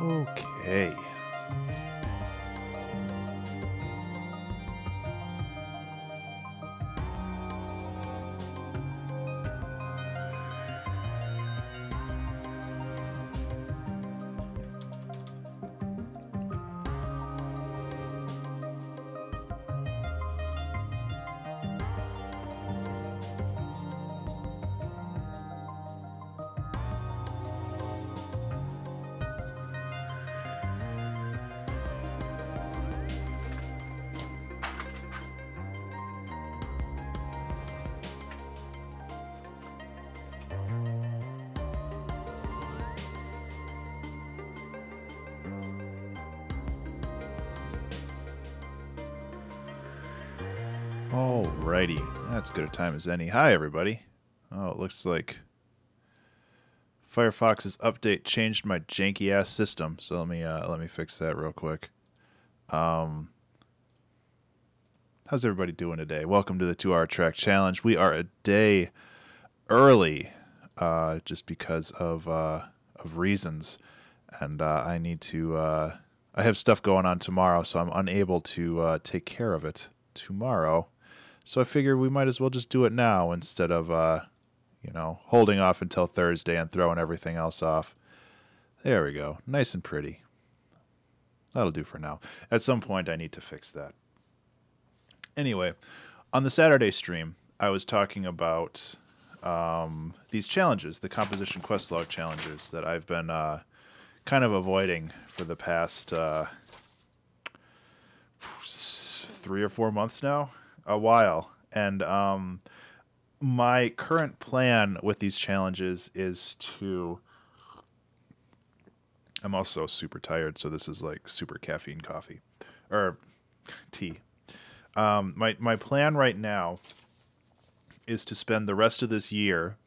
Okay. Alrighty, that's good a time as any. Hi, everybody. Oh, it looks like Firefox's update changed my janky-ass system, so let me fix that real quick. How's everybody doing today? Welcome to the 2-Hour Track Challenge. We are a day early, just because of reasons, and I need to. I have stuff going on tomorrow, so I'm unable to take care of it tomorrow. So I figured we might as well just do it now instead of, holding off until Thursday and throwing everything else off. There we go. Nice and pretty. That'll do for now. At some point, I need to fix that. Anyway, on the Saturday stream, I was talking about these challenges, the composition quest log challenges that I've been kind of avoiding for the past 3 or 4 months now. A while. And my current plan with these challenges is to... I'm also super tired, so this is like super caffeine coffee. Or tea. My plan right now is to spend the rest of this year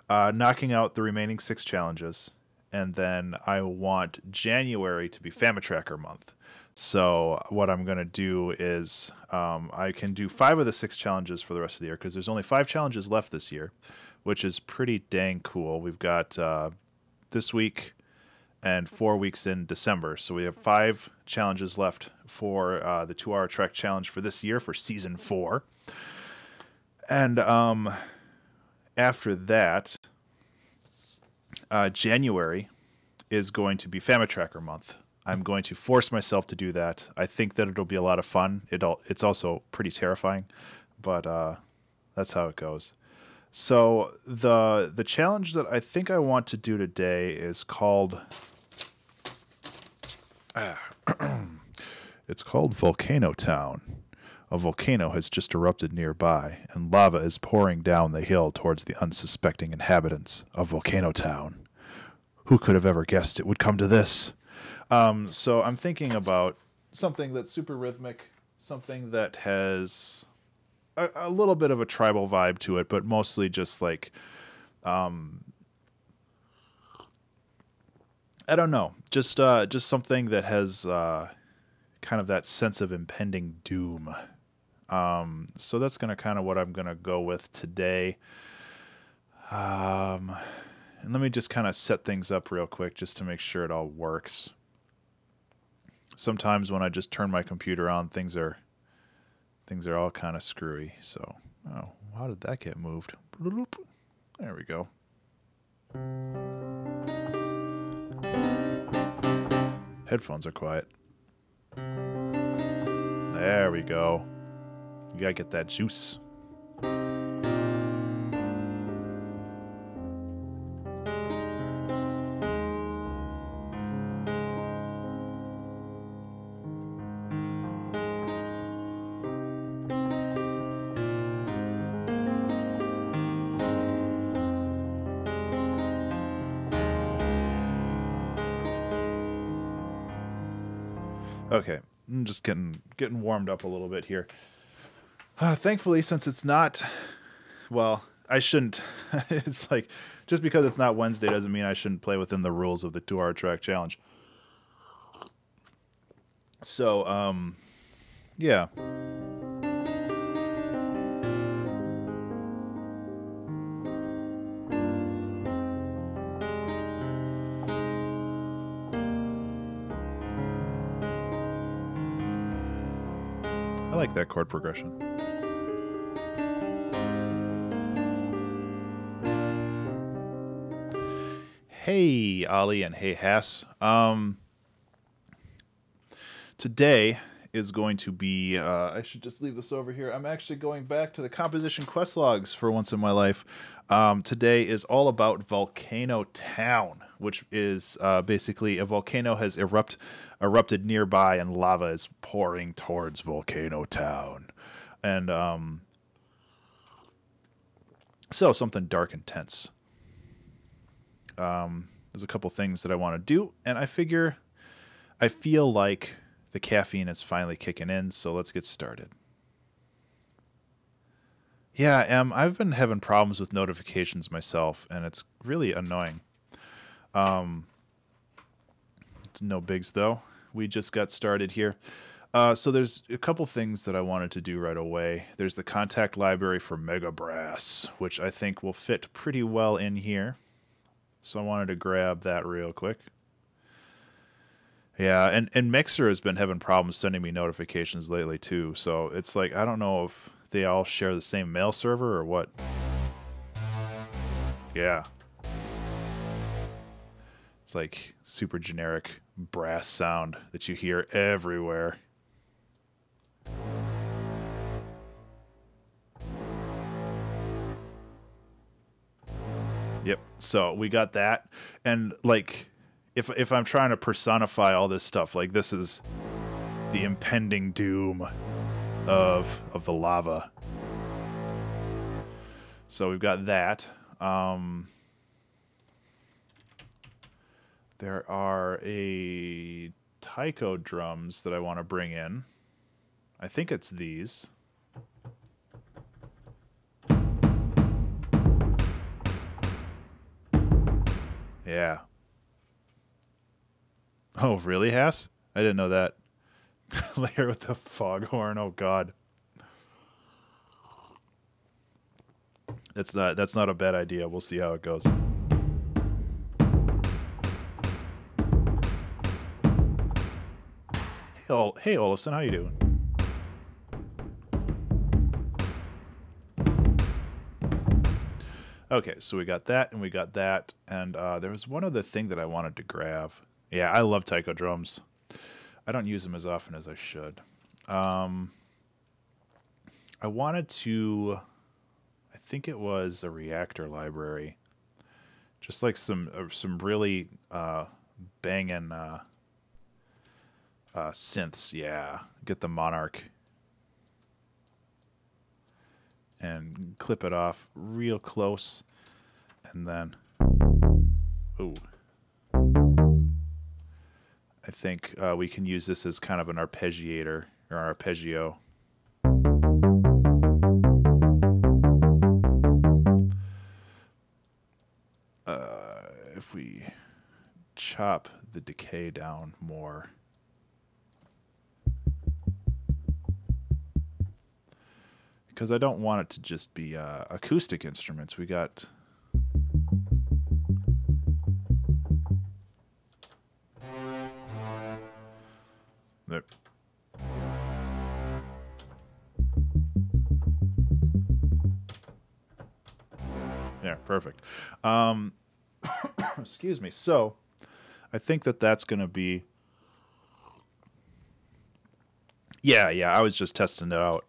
knocking out the remaining 6 challenges. And then I want January to be Famitracker month. So what I'm going to do is I can do 5 of the 6 challenges for the rest of the year because there's only 5 challenges left this year, which is pretty dang cool. We've got this week and 4 weeks in December. So we have 5 challenges left for the 2-Hour Track Challenge for this year for Season 4. And after that, January is going to be Famitracker month. I'm going to force myself to do that. I think that it'll be a lot of fun. It's also pretty terrifying, but that's how it goes. So the challenge that I think I want to do today is called it's called Volcano Town. A volcano has just erupted nearby, and lava is pouring down the hill towards the unsuspecting inhabitants of Volcano Town. Who could have ever guessed it would come to this? So I'm thinking about something that's super rhythmic, something that has a little bit of a tribal vibe to it, but mostly just like, I don't know, just something that has kind of that sense of impending doom. So that's kind of what I'm gonna go with today. And let me just kind of set things up real quick just to make sure it all works. Sometimes when I just turn my computer on, things are all kind of screwy. So, oh, how did that get moved? There we go. Headphones are quiet. There we go. You gotta get that juice. Okay, I'm just getting warmed up a little bit here. Thankfully, since it's not, well, I shouldn't. It's like, just because it's not Wednesday doesn't mean I shouldn't play within the rules of the 2-Hour Track Challenge. So, yeah. like that chord progression. Hey, Ollie, and hey, Hass. Today is going to be, I should just leave this over here. I'm actually going back to the composition quest logs for once in my life. Today is all about Volcano Town, which is basically a volcano has erupted nearby and lava is pouring towards Volcano Town. And so something dark and tense. There's a couple things that I want to do, and I feel like the caffeine is finally kicking in, so let's get started. Yeah, I've been having problems with notifications myself, and it's really annoying. It's no bigs, though. We just got started here. So there's a couple things that I wanted to do right away. There's the contact library for Mega Brass, which I think will fit pretty well in here. So I wanted to grab that real quick. Yeah, and Mixer has been having problems sending me notifications lately too. So it's like, I don't know if they all share the same mail server or what. Yeah. It's like super generic brass sound that you hear everywhere. Yep. So we got that. And like, if I'm trying to personify all this stuff, like this is the impending doom of the lava. So we've got that. There are a taiko drums that I want to bring in. I think it's these. Yeah. Oh, really, Hass? I didn't know that. Layer with the foghorn. Oh God. That's not a bad idea. We'll see how it goes. Hey, Olafson, how you doing? Okay, so we got that, and we got that, and there was one other thing that I wanted to grab. Yeah, I love taiko drums. I don't use them as often as I should. I wanted to... I think it was a reactor library. Just like some really banging synths, yeah. Get the Monarch. And clip it off real close. And then... Ooh. I think we can use this as kind of an arpeggiator, or arpeggio. If we chop the decay down more. Because I don't want it to just be acoustic instruments. We got... There. Yeah, perfect. Excuse me. So, I think that's going to be... Yeah, I was just testing it out.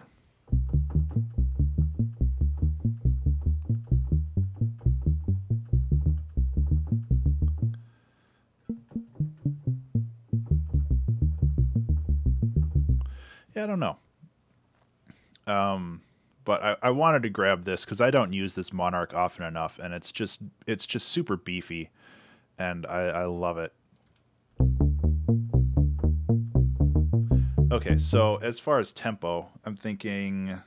Yeah, I don't know. But I wanted to grab this because I don't use this Monarch often enough, and it's just super beefy, and I love it. Okay, so as far as tempo, I'm thinking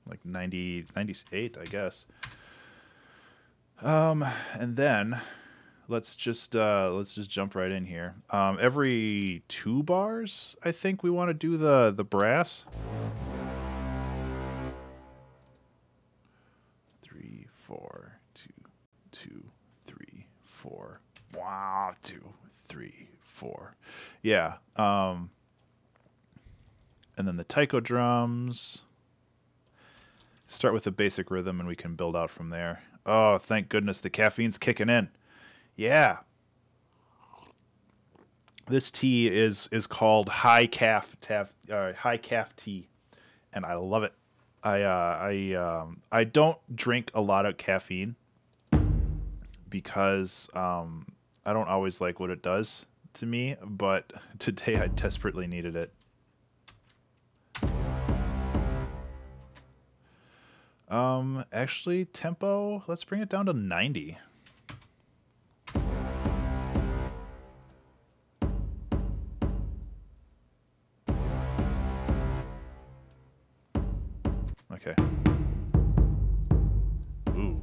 like 90, 98, I guess. And then let's just jump right in here. Every 2 bars, I think we want to do the brass. 3, 4, 2, 2, 3, 4. 1, 2, 3, 4. Yeah. And then the taiko drums. Start with a basic rhythm and we can build out from there. Oh, thank goodness the caffeine's kicking in. Yeah. This tea is called high calf tea, and I love it. I don't drink a lot of caffeine because I don't always like what it does to me, but today I desperately needed it. Actually, tempo, let's bring it down to 90. Okay. Ooh.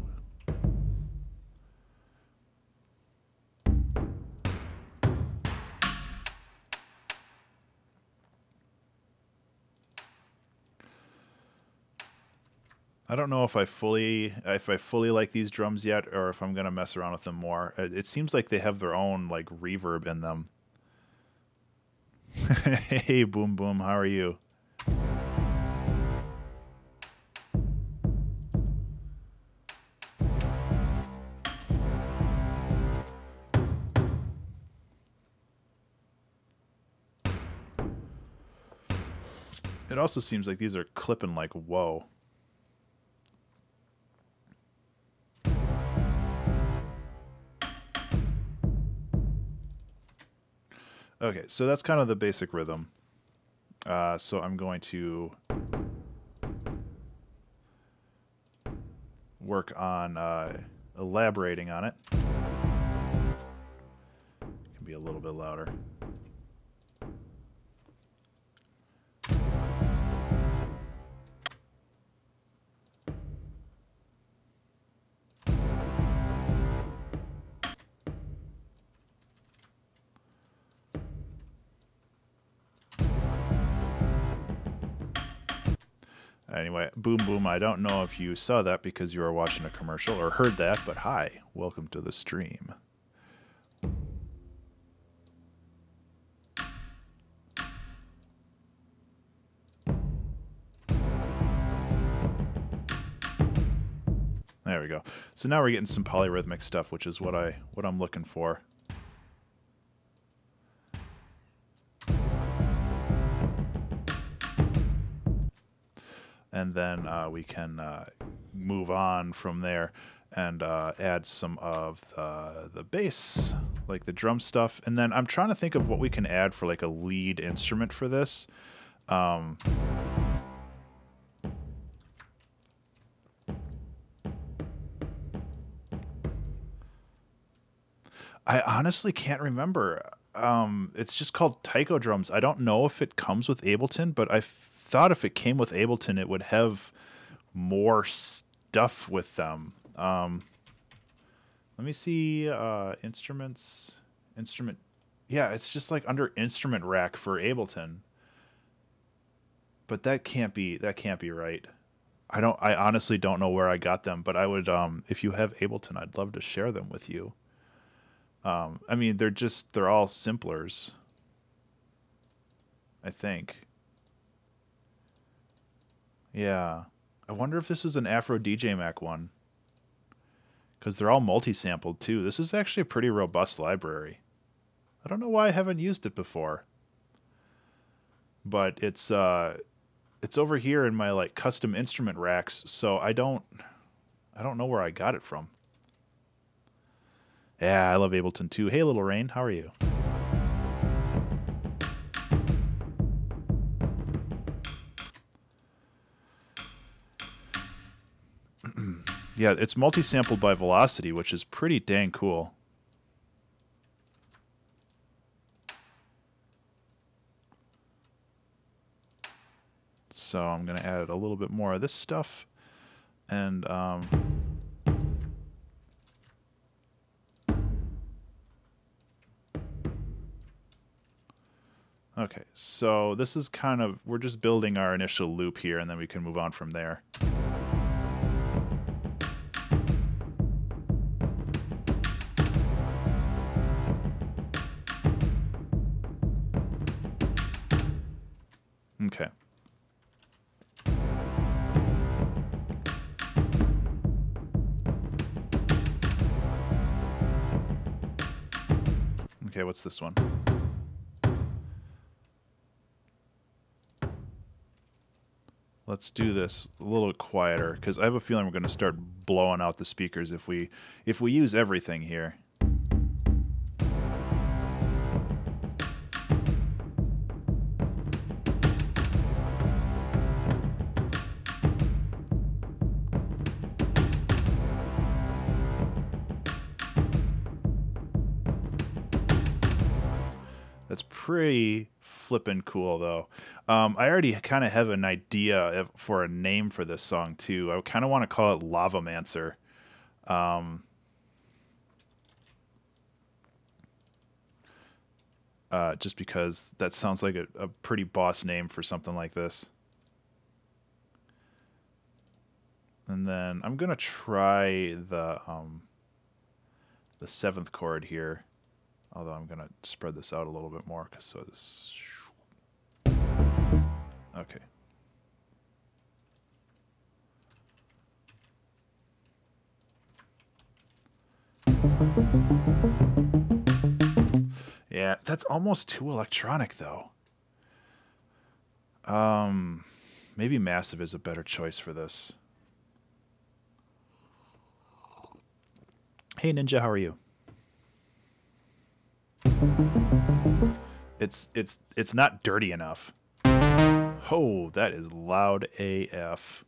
I don't know if I fully like these drums yet, or if I'm gonna mess around with them more. It seems like they have their own like reverb in them. Hey, Boom Boom, how are you? It also seems like these are clipping like whoa. Okay, so that's kind of the basic rhythm. So I'm going to work on elaborating on it. It can be a little bit louder. Anyway, Boom Boom, I don't know if you saw that because you were watching a commercial or heard that, but hi, welcome to the stream. There we go. So now we're getting some polyrhythmic stuff, which is what I'm looking for. And then we can move on from there and add some of the bass, like the drum stuff. And then I'm trying to think of what we can add for like a lead instrument for this. I honestly can't remember. It's just called taiko drums. I don't know if it comes with Ableton, but I thought if it came with Ableton, it would have more stuff with them. Let me see. Instruments. Instrument. Yeah, it's just like under instrument rack for Ableton. But that can't be right. I honestly don't know where I got them, but I would if you have Ableton, I'd love to share them with you. I mean, they're all simplers, I think. Yeah. I wonder if this is an Afro DJ Mac one. Because they're all multi-sampled, too. This is actually a pretty robust library. I don't know why I haven't used it before. But it's over here in my, like, custom instrument racks, so I don't know where I got it from. Yeah, I love Ableton too. Hey, Little Rain, how are you? Yeah, it's multi-sampled by Velocity, which is pretty dang cool. So I'm going to add a little bit more of this stuff. And okay, so this is kind of, we're just building our initial loop here, and then we can move on from there. Okay, what's this one? Let's do this a little quieter, because I have a feeling we're going to start blowing out the speakers if we use everything here. That's pretty flippin' cool, though. I already kind of have an idea for a name for this song, too. I kind of want to call it Lavamancer. Just because that sounds like a pretty boss name for something like this. And then I'm going to try the 7th chord here. Although I'm going to spread this out a little bit more. So this... Okay. Yeah, that's almost too electronic, though. Maybe Massive is a better choice for this. Hey, Ninja, how are you? It's not dirty enough. Oh, that is loud AF.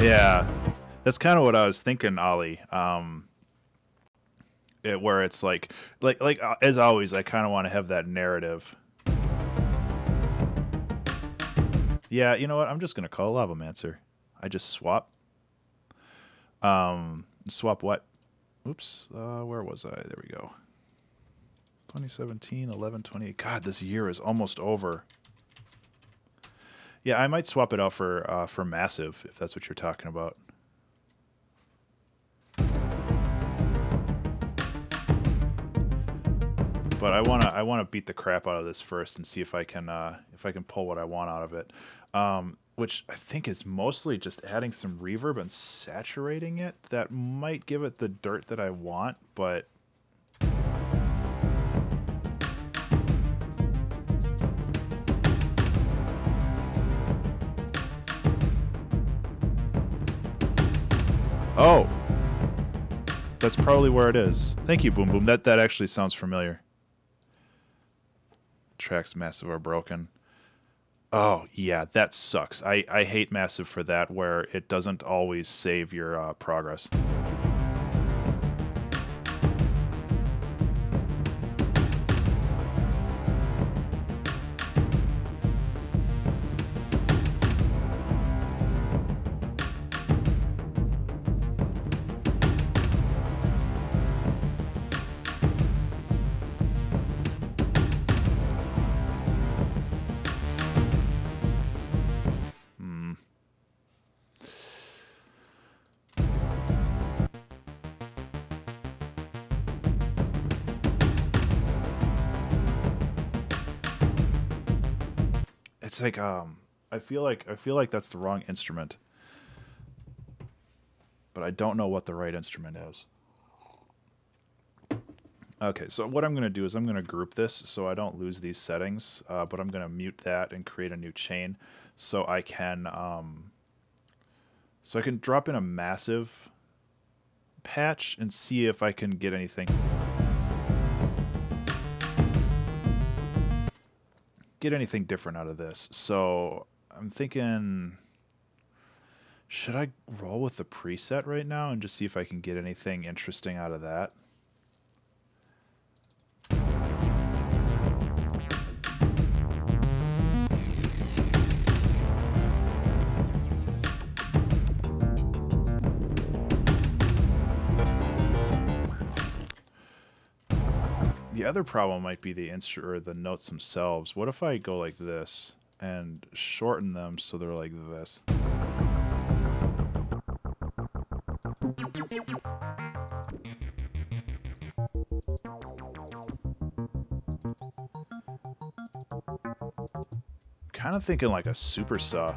Yeah, that's kind of what I was thinking, Ollie. Where it's like as always, I kind of want to have that narrative. Yeah, you know what? I'm just gonna call it Lavamancer. I just swap. Swap what? Oops. Where was I? There we go. 2017, 11, 28. God, this year is almost over. Yeah, I might swap it out for Massive if that's what you're talking about. But I wanna beat the crap out of this first and see if I can pull what I want out of it, which I think is mostly just adding some reverb and saturating it. That might give it the dirt that I want, but oh, that's probably where it is. Thank you, Boom Boom. That actually sounds familiar. Tracks Massive are broken. Oh, yeah, that sucks. I hate Massive for that, where it doesn't always save your progress. It's like I feel like that's the wrong instrument, but I don't know what the right instrument is. Okay, so what I'm going to do is I'm going to group this so I don't lose these settings, but I'm going to mute that and create a new chain so I can drop in a Massive patch and see if I can get anything. Get anything different out of this. So I'm thinking, should I roll with the preset right now and just see if I can get anything interesting out of that? The other problem might be the the notes themselves. What if I go like this and shorten them so they're like this? kind of thinking like a super saw.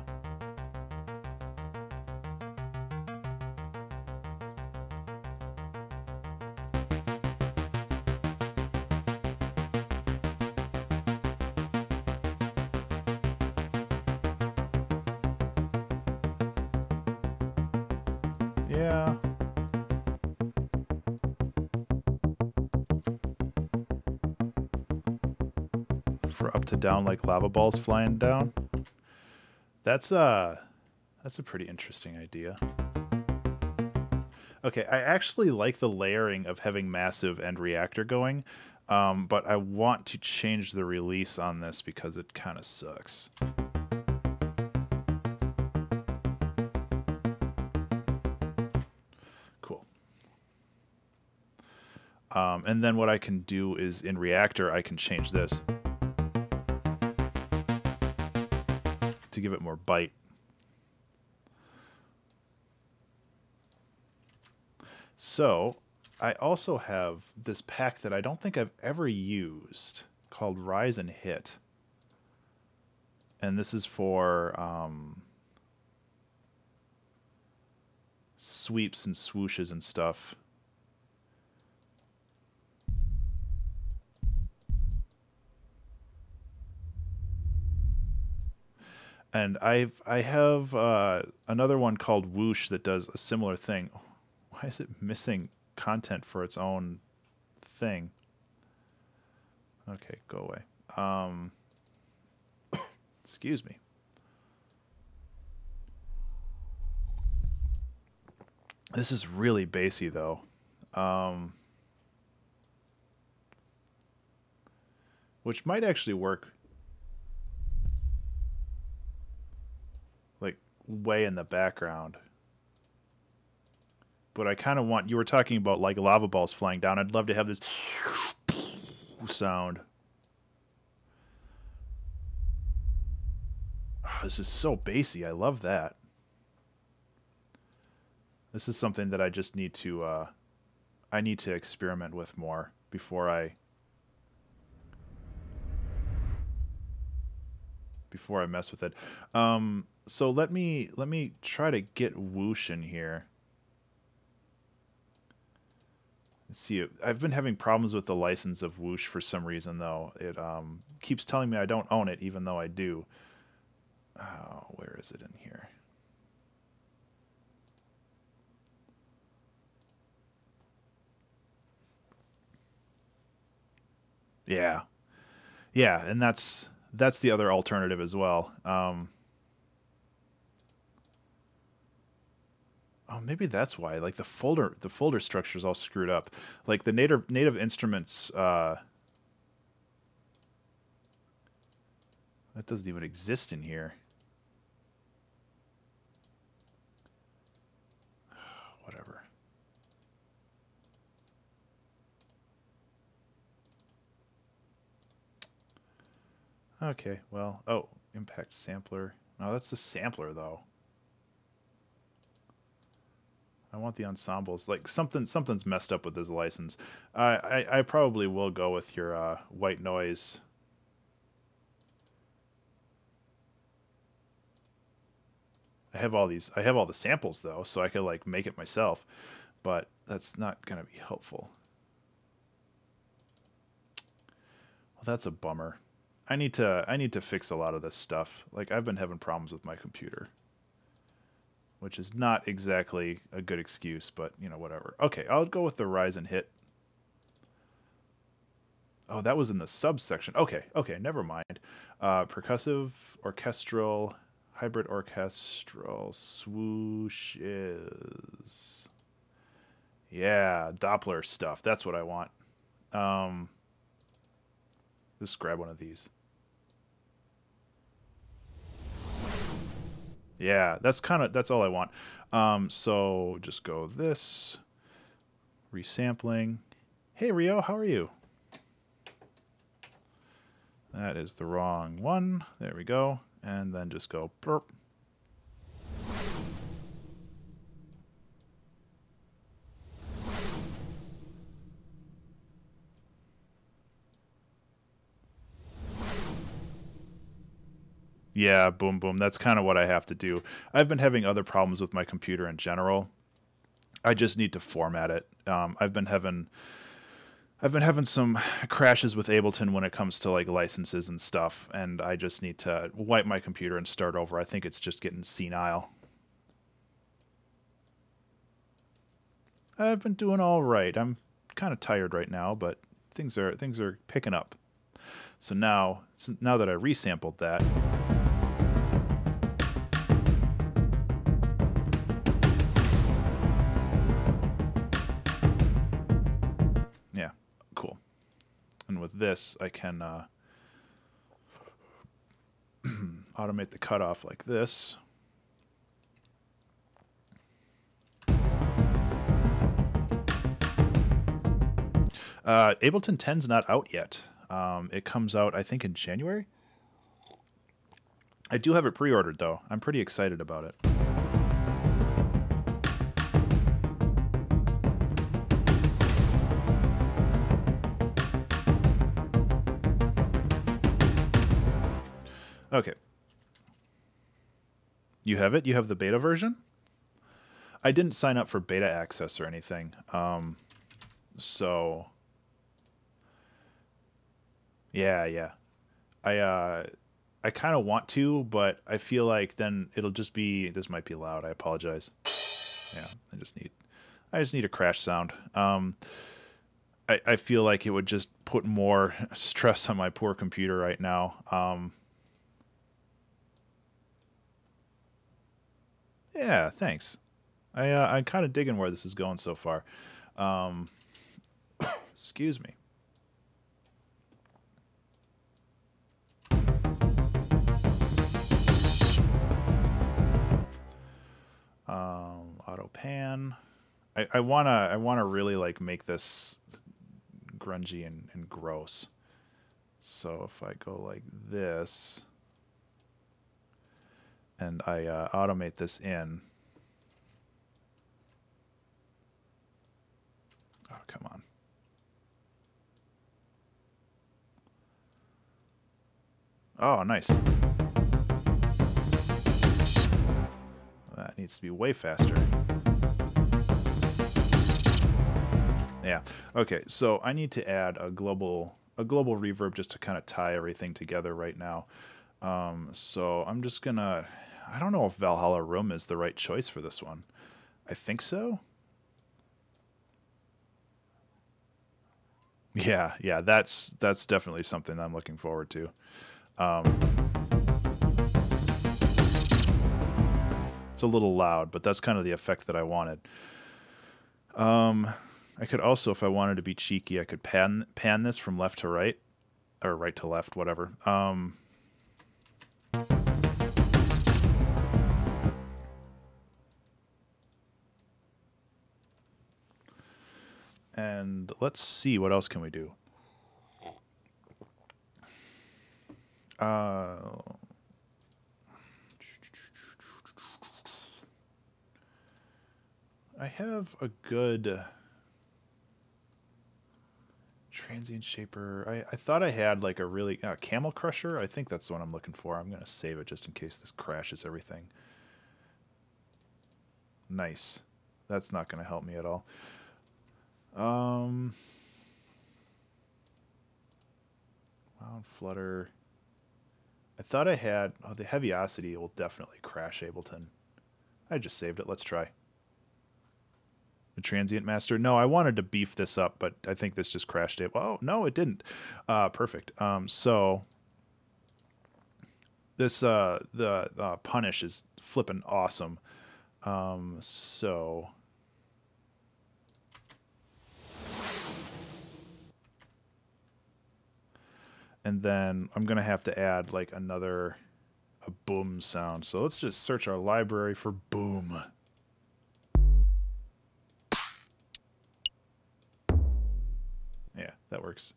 Yeah. For up to down like lava balls flying down. That's a pretty interesting idea. Okay, I actually like the layering of having massive and reactor going, but I want to change the release on this because it kind of sucks. Cool. And then what I can do is in reactor, I can change this to give it more bite. So I also have this pack that I don't think I've ever used called Rise and Hit. And this is for sweeps and swooshes and stuff. And I have another one called Whoosh that does a similar thing. Why is it missing content for its own thing? Okay, go away. Excuse me. This is really bassy though. Which might actually work like way in the background. But I kind of want, you were talking about like lava balls flying down. I'd love to have this sound. Oh, this is so bassy. I love that. This is something that I just need to I need to experiment with more before I mess with it. So let me try to get Whoosh in here. Let's see, I've been having problems with the license of Whoosh for some reason though. It keeps telling me I don't own it even though I do. Oh, where is it in here? Yeah. Yeah, and that's the other alternative as well. Oh, maybe that's why. Like the folder structure is all screwed up. Like the native instruments that doesn't even exist in here. Whatever. Okay, well, oh, impact sampler. No, that's the sampler though. I want the ensembles. Like something's messed up with this license. I probably will go with your white noise. I have all the samples though, so I could like make it myself, but that's not gonna be helpful. Well, that's a bummer. I need to fix a lot of this stuff. Like I've been having problems with my computer, which is not exactly a good excuse, but you know, whatever. Okay, I'll go with the Rise and Hit. Oh, that was in the subsection. Okay, never mind. Percussive, orchestral, hybrid orchestral, swooshes. Yeah, Doppler stuff. That's what I want. Just grab one of these. Yeah, that's all I want. So just go this, resampling. Hey Rio, how are you? That is the wrong one. There we go. And then just go burp. Yeah, boom, boom. That's kind of what I have to do. I've been having other problems with my computer in general. I just need to format it. I've been having some crashes with Ableton when it comes to like licenses and stuff, and I just need to wipe my computer and start over. I think it's just getting senile. I've been doing all right. I'm kind of tired right now, but things are picking up. So now that I resampled that, yeah, cool. And with this, I can automate the cutoff like this. Ableton 10's not out yet. It comes out, I think, in January. I do have it pre-ordered, though. I'm pretty excited about it. Okay. You have it? You have the beta version? I didn't sign up for beta access or anything. So... Yeah. I kind of want to, but I feel like then it'll just be... This might be loud. I apologize. Yeah, I just need a crash sound. I feel like it would just put more stress on my poor computer right now. Yeah, thanks. I'm kind of digging where this is going so far. Excuse me. Auto pan. I wanna really like make this grungy and gross. So if I go like this and I automate this in. Oh, come on. Oh, nice. That needs to be way faster. Yeah. Okay, so I need to add a global reverb just to kind of tie everything together right now. So I'm just gonna... I don't know if Valhalla Room is the right choice for this one. I think so. Yeah, that's definitely something I'm looking forward to. It's a little loud, but that's kind of the effect that I wanted. I could also, if I wanted to be cheeky, I could pan this from left to right, or right to left, whatever. And let's see, what else can we do? I have a good transient shaper. I thought I had like a really camel crusher. I think that's what I'm looking for. I'm gonna save it just in case this crashes everything. Nice. That's not gonna help me at all. Wound flutter. I thought I had... Oh, the heaviosity will definitely crash Ableton. I just saved it. Let's try. The transient master. No, I wanted to beef this up, but I think this just crashed it. Oh, no, it didn't. Perfect. So this the punish is flipping awesome. So and then I'm gonna have to add like a boom sound. So let's just search our library for boom. Yeah, that works.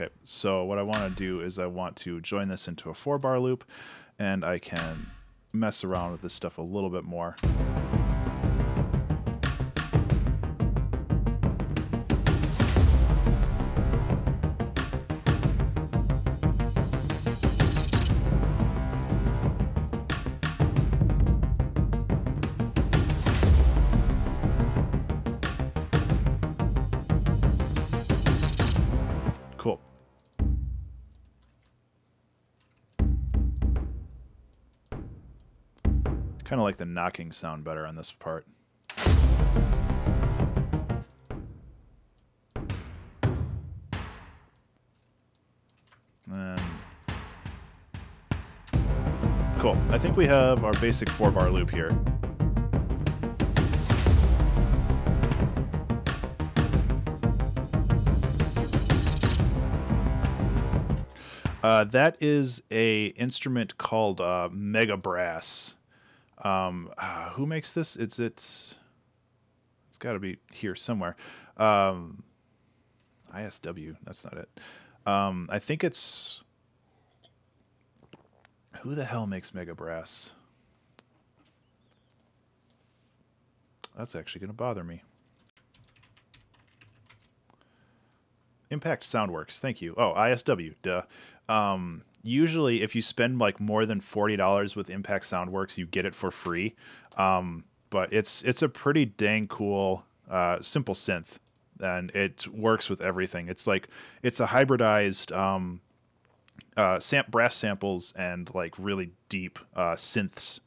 Okay, so what I want to do is I want to join this into a 4-bar loop, and I can mess around with this stuff a little bit more. Cool. Kind of like the knocking sound better on this part. And cool. I think we have our basic 4-bar loop here. That is a instrument called Mega Brass. Who makes this? It's got to be here somewhere. ISW. That's not it. I think it's... Who the hell makes Mega Brass? That's actually going to bother me. Impact Soundworks. Thank you. Oh, ISW. Duh. Usually, if you spend like more than $40 with Impact Soundworks, you get it for free. But it's a pretty dang cool, simple synth, and it works with everything. It's a hybridized brass samples and like really deep synths.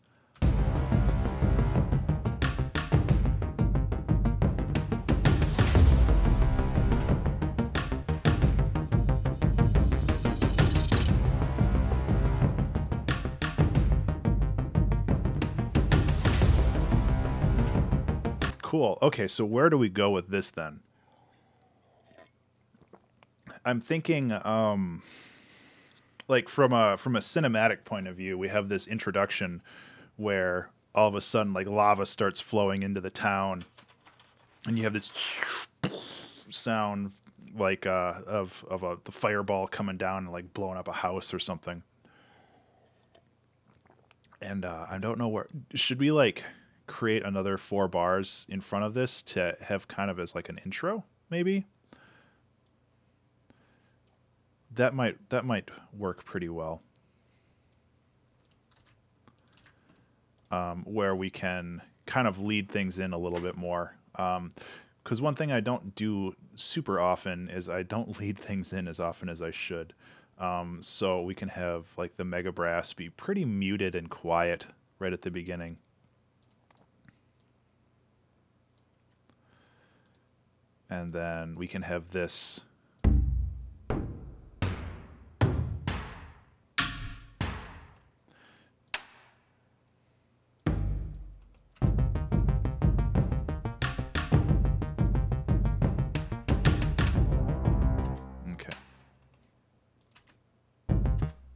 Cool. Okay, so where do we go with this then? I'm thinking, like from a cinematic point of view, we have this introduction where all of a sudden, like lava starts flowing into the town, and you have this sound like of the fireball coming down and like blowing up a house or something. And I don't know where should we like create another 4 bars in front of this to have kind of as like an intro, maybe. That might work pretty well. Where we can kind of lead things in a little bit more. Because one thing I don't do super often is I don't lead things in as often as I should. So we can have like the Mega Brass be pretty muted and quiet right at the beginning. And then we can have this. Okay.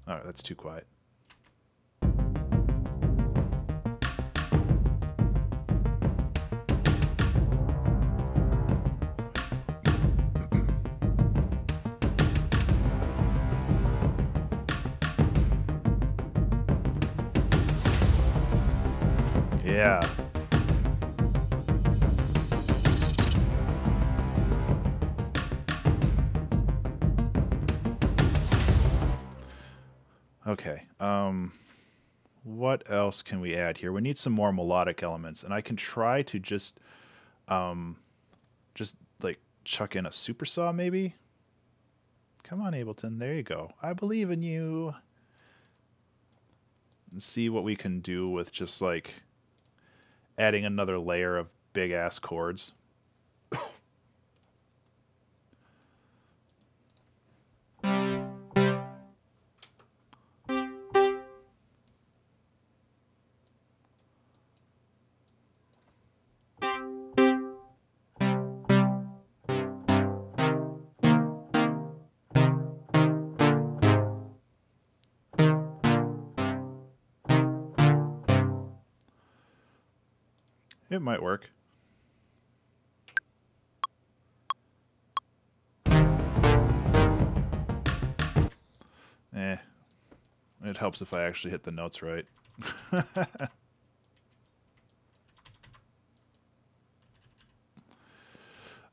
All right, that's too quiet. Yeah. Okay. What else can we add here? We need some more melodic elements, and I can try to just like chuck in a supersaw maybe. Come on, Ableton. There you go. I believe in you. And see what we can do with just like adding another layer of big ass chords. It might work. Eh. It helps if I actually hit the notes right.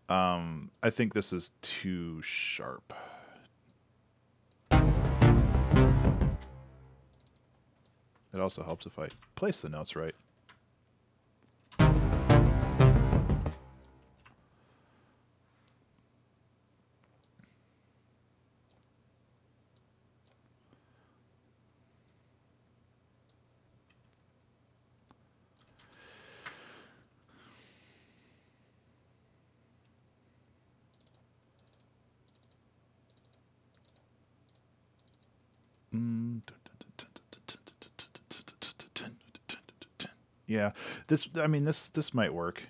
I think this is too sharp. It also helps if I place the notes right. Yeah, I mean, this might work.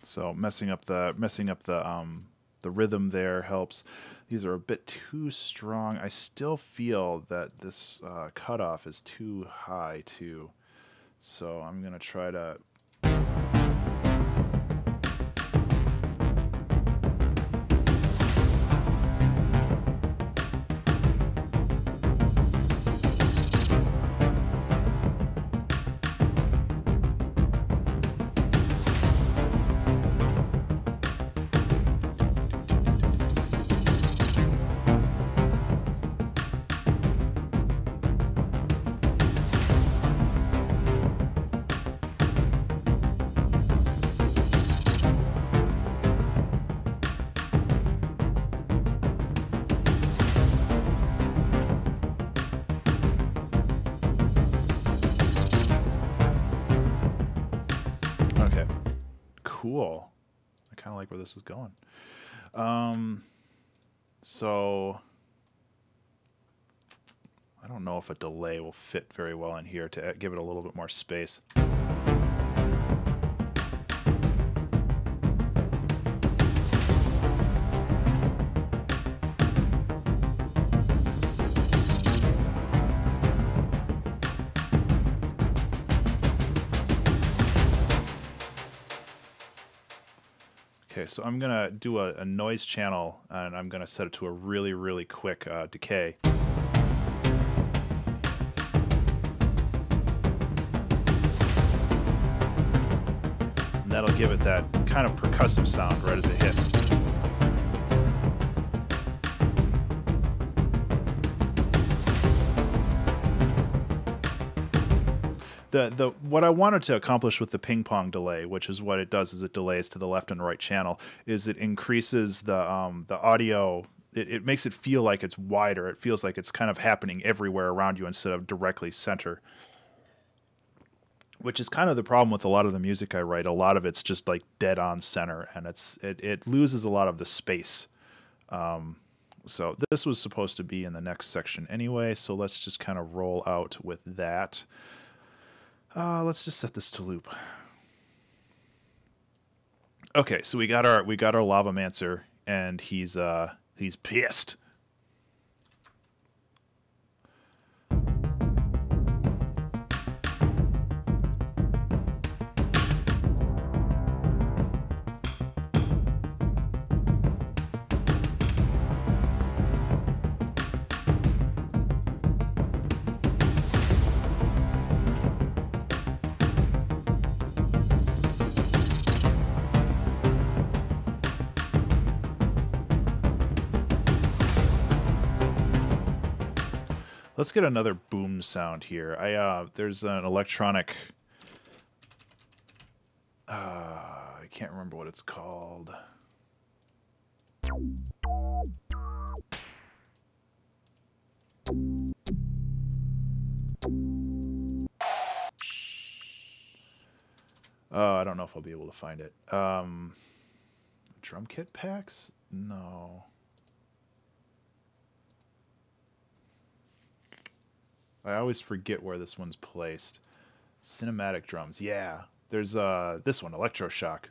So messing up the rhythm there helps. These are a bit too strong. I still feel that this cutoff is too high too. So I'm gonna try to. Okay, cool. I kind of like where this is going. So I don't know if a delay will fit very well in here to give it a little bit more space. Okay, so I'm gonna do a noise channel, and I'm gonna set it to a really, really quick decay. And that'll give it that kind of percussive sound right at the hit. What I wanted to accomplish with the ping pong delay, which is what it does, is it delays to the left and right channel, is it increases the audio. It makes it feel like it's wider. It feels like it's kind of happening everywhere around you instead of directly center. Which is kind of the problem with a lot of the music I write. A lot of it's just like dead on center, and it loses a lot of the space. So this was supposed to be in the next section anyway. So let's just kind of roll out with that. Let's just set this to loop. Okay, so we got our Lavamancer, and he's pissed. Let's get another boom sound here. There's an electronic. I can't remember what it's called. Oh, I don't know if I'll be able to find it. Drum kit packs? No. I always forget where this one's placed. Cinematic drums. Yeah. There's this one, Electroshock.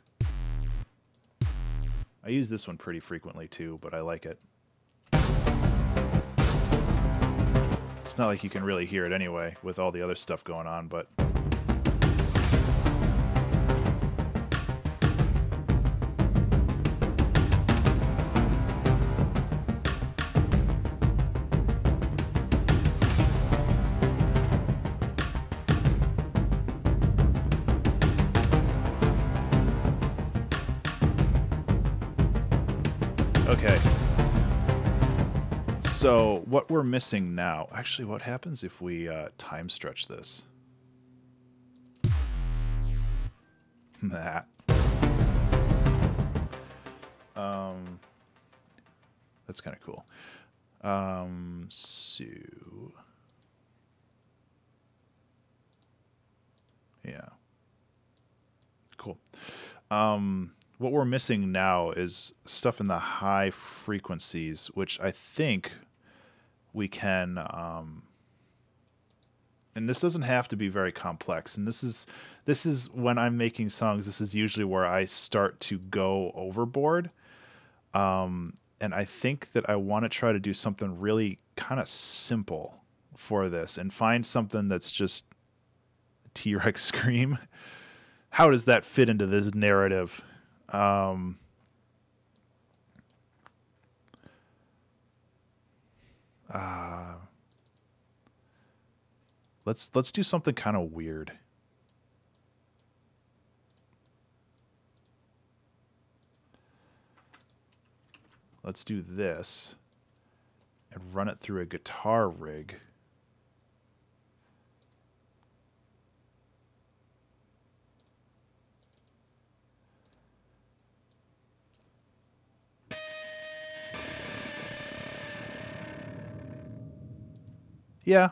I use this one pretty frequently too, but I like it. It's not like you can really hear it anyway with all the other stuff going on, but okay. So what we're missing now... Actually, what happens if we time stretch this? That. That's kind of cool. So... Yeah. Cool. What we're missing now is stuff in the high frequencies, which I think we can, and this doesn't have to be very complex. And this is when I'm making songs, this is usually where I start to go overboard. And I think that I want to try to do something really kind of simple for this and find something that's just T-Rex scream. How does that fit into this narrative? Let's do something kind of weird. Let's do this and run it through a guitar rig. Yeah.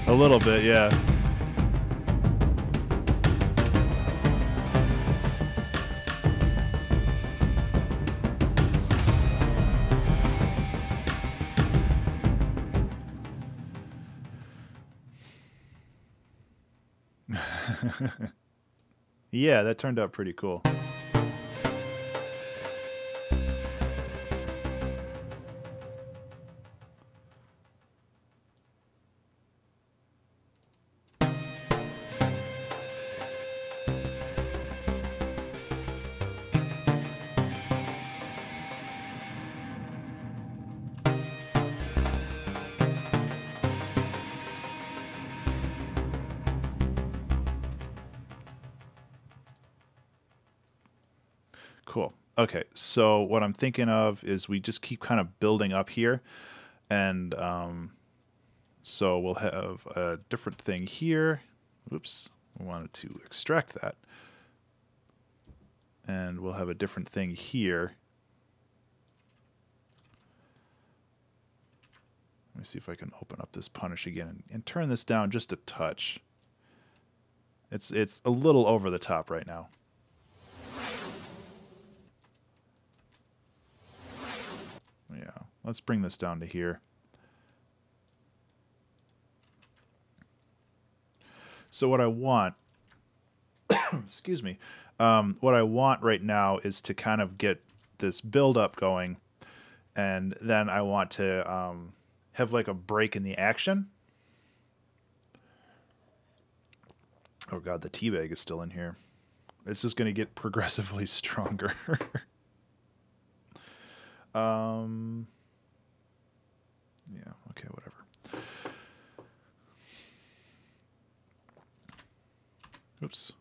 A little bit, yeah. Yeah, that turned out pretty cool. Cool. Okay, so what I'm thinking of is we just keep kind of building up here. And so we'll have a different thing here. Oops, I wanted to extract that. And we'll have a different thing here. Let me see if I can open up this punish again and turn this down just a touch. It's a little over the top right now. Yeah, let's bring this down to here. So what I want, excuse me, what I want right now is to kind of get this build up going, and then I want to have like a break in the action. Oh god, the tea bag is still in here. It's just going to get progressively stronger. Yeah, okay, whatever. Oops.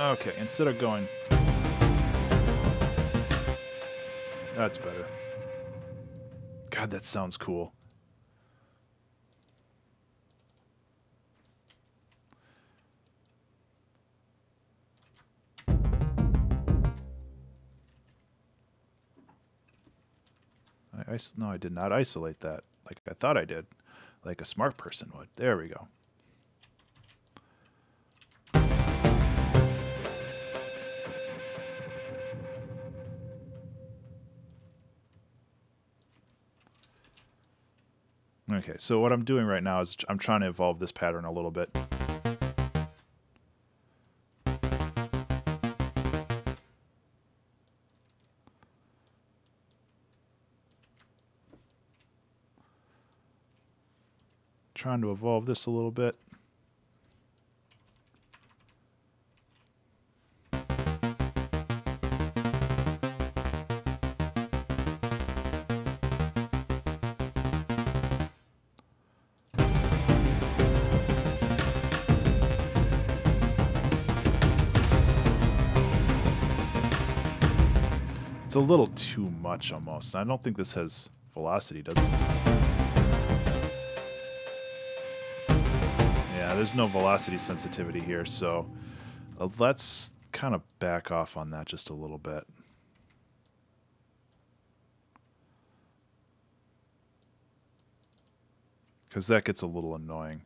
Okay, instead of going... That's better. God, that sounds cool. No, I did not isolate that like I thought I did, like a smart person would. There we go. Okay, so what I'm doing right now is I'm trying to evolve this pattern a little bit. Trying to evolve this a little bit. It's a little too much almost. I don't think this has velocity, does it? Yeah, there's no velocity sensitivity here, so let's kind of back off on that just a little bit. Because that gets a little annoying.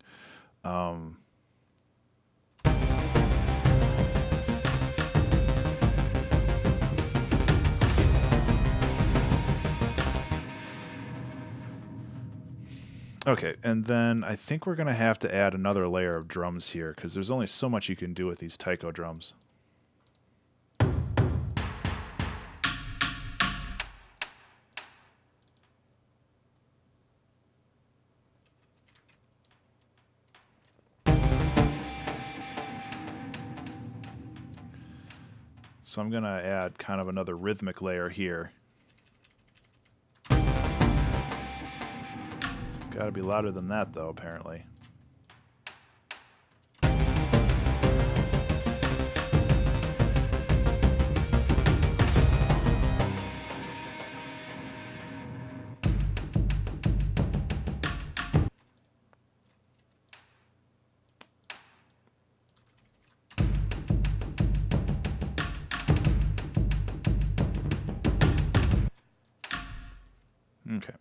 Okay, and then I think we're going to have to add another layer of drums here, because there's only so much you can do with these taiko drums. So I'm going to add kind of another rhythmic layer here. Got to be louder than that, though, apparently. Okay.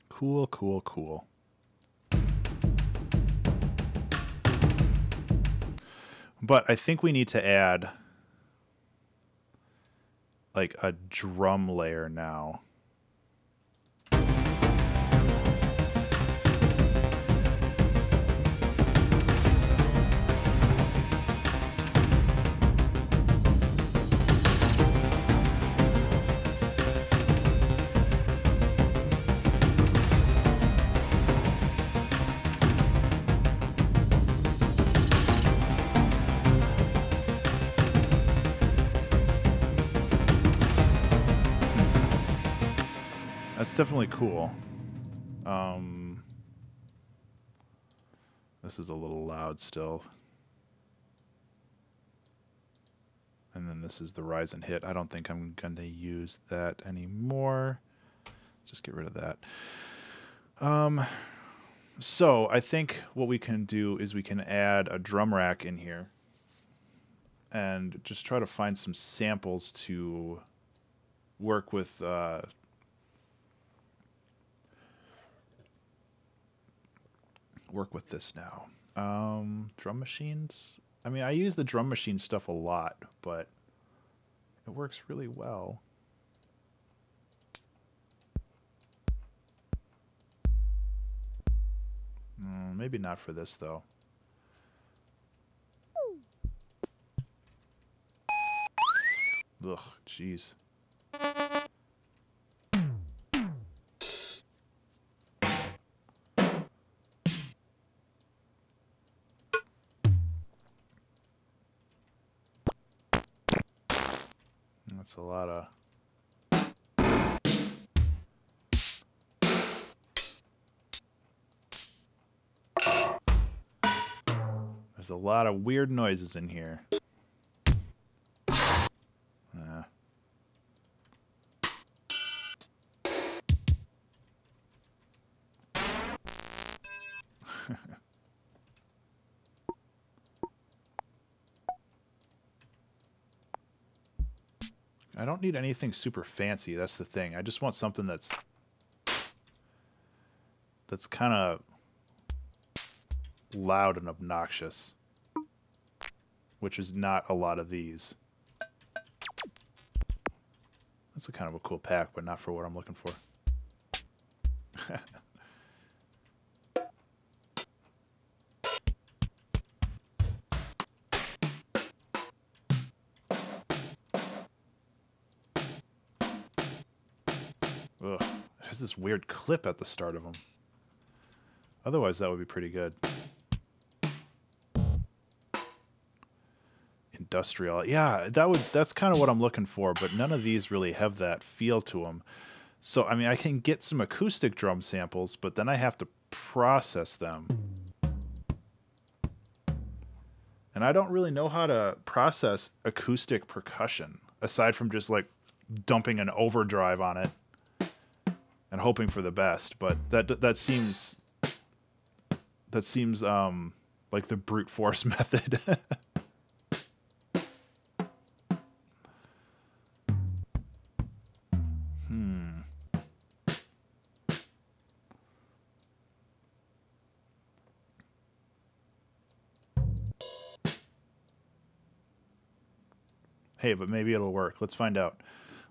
Cool, cool, cool. But I think we need to add like a drum layer now. It's definitely cool. This is a little loud still. And then this is the rise and hit. I don't think I'm going to use that anymore. Just get rid of that. So I think what we can do is we can add a drum rack in here and just try to find some samples to work with this now. Drum machines. I mean, I use the drum machine stuff a lot, but it works really well. Maybe not for this, though. Ugh, jeez. That's a lot of... There's a lot of weird noises in here. I don't need anything super fancy, that's the thing. I just want something that's kind of loud and obnoxious, which is not a lot of these. That's a kind of a cool pack, but not for what I'm looking for. Ugh, there's this weird clip at the start of them. Otherwise, that would be pretty good. Industrial. Yeah, that's kind of what I'm looking for, but none of these really have that feel to them. So, I mean, I can get some acoustic drum samples, but then I have to process them. And I don't really know how to process acoustic percussion, aside from just, like, dumping an overdrive on it and hoping for the best. But that seems like the brute force method. Hey, but maybe it'll work. Let's find out.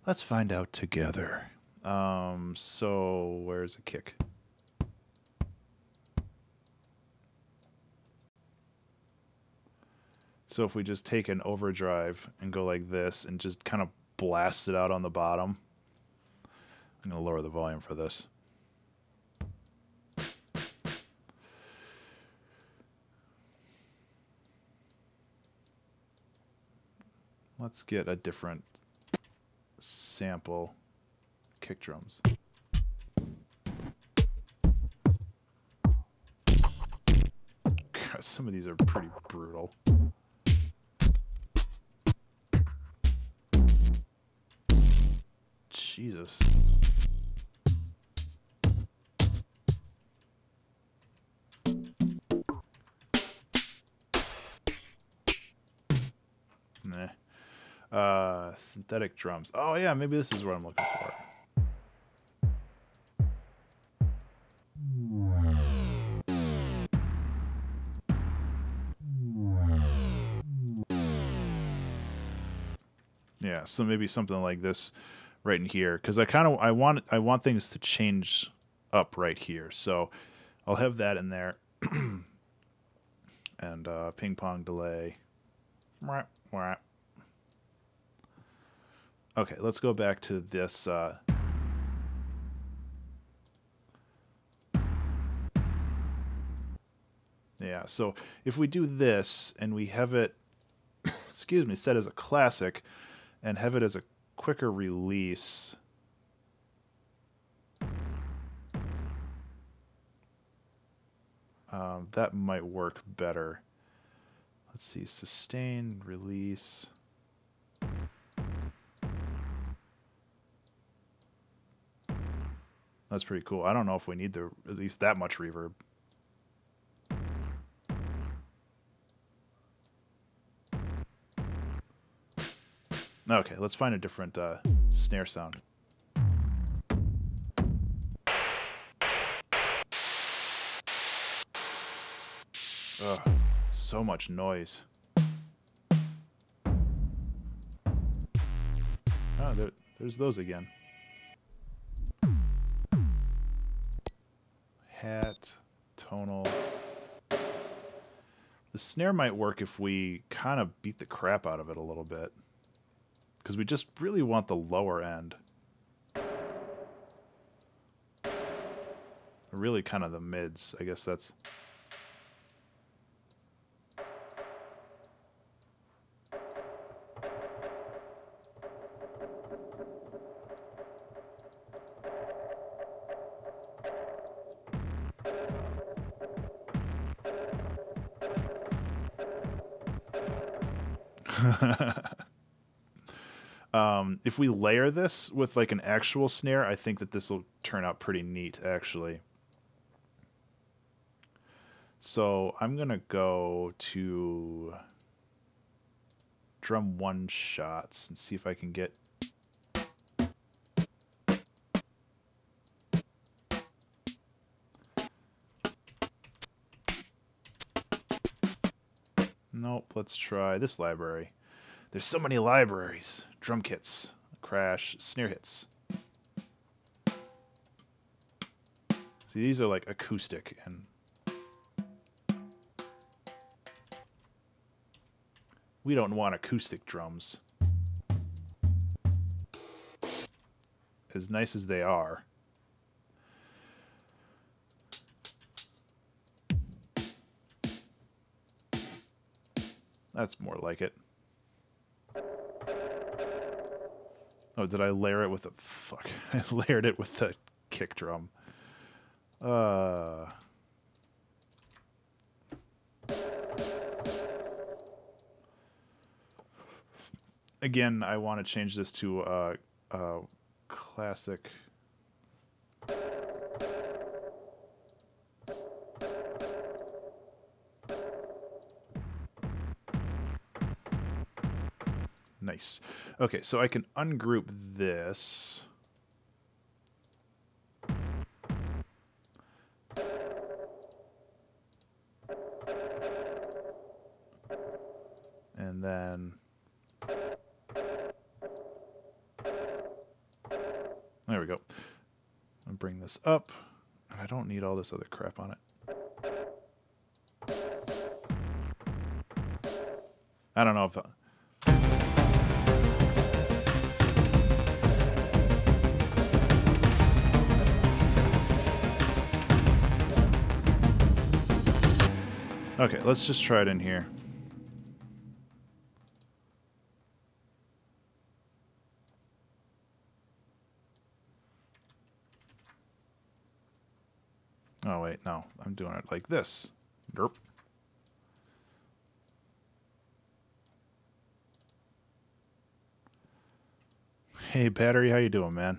Let's find out together. So where's a kick? So if we just take an overdrive and go like this and just kind of blast it out on the bottom. I'm going to lower the volume for this. Let's get a different sample. Kick drums. God, some of these are pretty brutal. Jesus. Nah. Synthetic drums. Oh yeah, maybe this is what I'm looking for. Yeah, so maybe something like this right in here, because I want things to change up right here. So I'll have that in there. And ping pong delay. Okay, let's go back to this. Yeah, so if we do this and we have it, excuse me, set as a classic and have it as a quicker release. That might work better. Let's see, sustain, release. That's pretty cool. I don't know if we need to release that much reverb. Okay, let's find a different snare sound. Ugh, so much noise. Oh, there's those again. Hat, tonal. The snare might work if we kind of beat the crap out of it a little bit. Because we just really want the lower end. Really kind of the mids. I guess that's... If we layer this with like an actual snare, I think that this will turn out pretty neat, actually. So I'm going to go to drum one shots and see if I can get... Nope, let's try this library. There's so many libraries. Drum kits, crash, snare hits. See, these are like acoustic, and we don't want acoustic drums. As nice as they are. That's more like it. Oh, did I layer it with a... Fuck. I layered it with the kick drum. Again, I want to change this to classic... Nice. Okay, so I can ungroup this. And then... There we go. I'll bring this up. I don't need all this other crap on it. I don't know if... Okay, let's just try it in here. Oh, wait, no. I'm doing it like this. Derp. Hey, Battery, how you doing, man?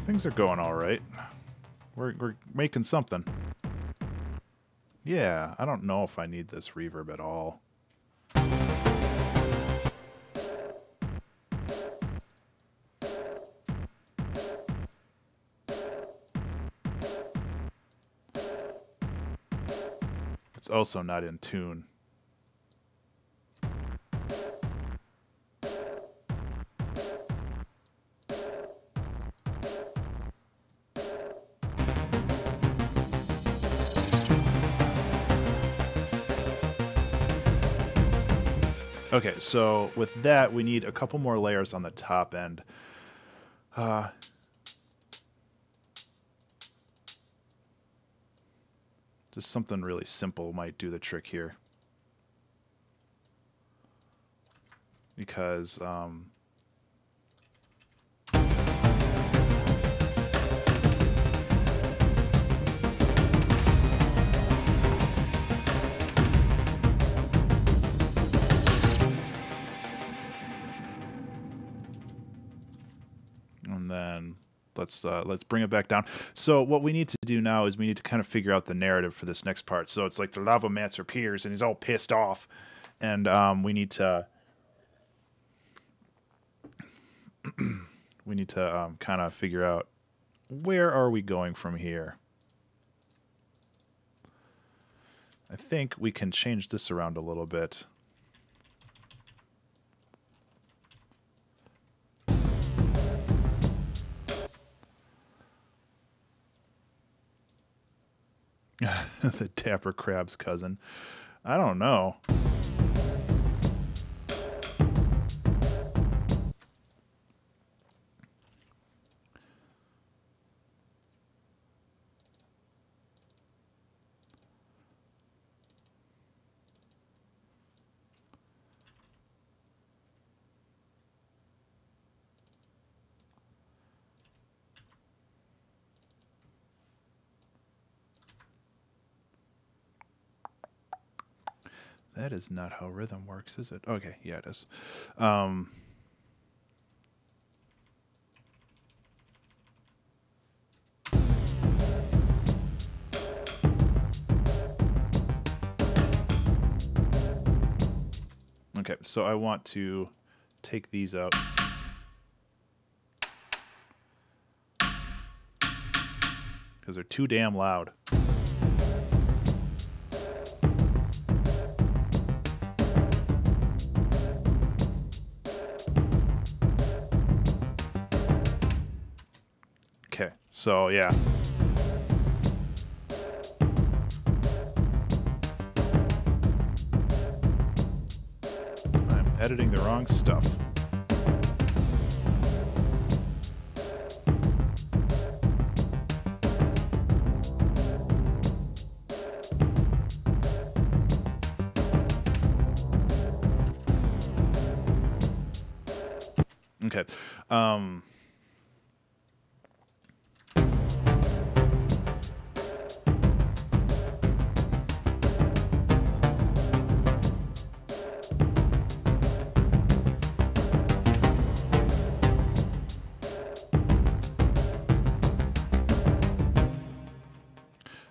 Things are going all right. We're making something. Yeah, I don't know if I need this reverb at all. It's also not in tune. Okay, so with that, we need a couple more layers on the top end. Just something really simple might do the trick here. Because, and then let's bring it back down. So what we need to do now is we need to kind of figure out the narrative for this next part. So it's like the Lavamancer appears and he's all pissed off, and we need to kind of figure out where are we going from here. I think we can change this around a little bit. The Dapper Crab's cousin. I don't know. That is not how rhythm works, is it? Okay, yeah, it is. Okay, so I want to take these out. Because they're too damn loud. Okay, so yeah. I'm editing the wrong stuff. Okay.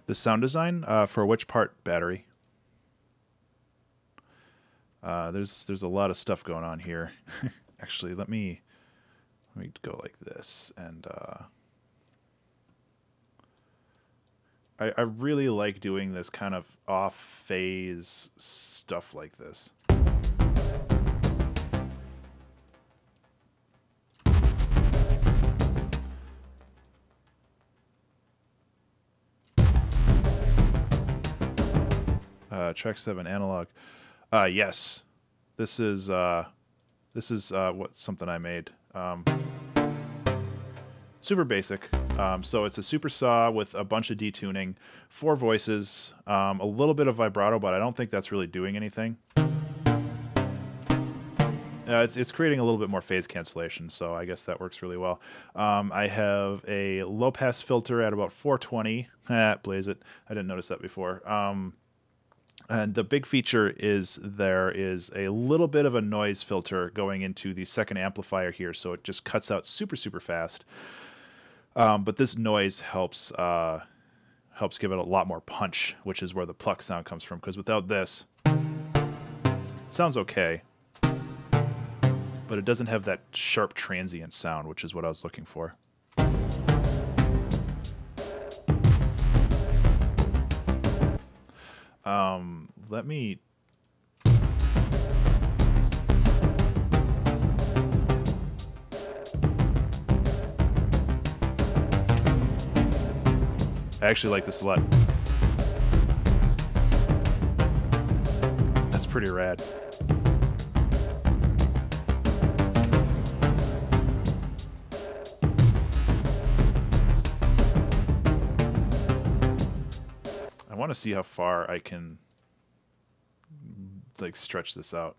The sound design for which part? Battery. There's a lot of stuff going on here. Actually, let me go like this, and I really like doing this kind of off phase stuff like this. Track 7 analog. Yes, this is what something I made. Super basic. So it's a super saw with a bunch of detuning, 4 voices, a little bit of vibrato, but I don't think that's really doing anything. It's creating a little bit more phase cancellation, so I guess that works really well. I have a low pass filter at about 420. Blaze it. I didn't notice that before. And the big feature is there is a little bit of a noise filter going into the second amplifier here, so it just cuts out super, super fast. But this noise helps give it a lot more punch, which is where the pluck sound comes from, because without this, it sounds okay, but it doesn't have that sharp transient sound, which is what I was looking for. Let me... I actually like this a lot. That's pretty rad. want to see how far I can like stretch this out.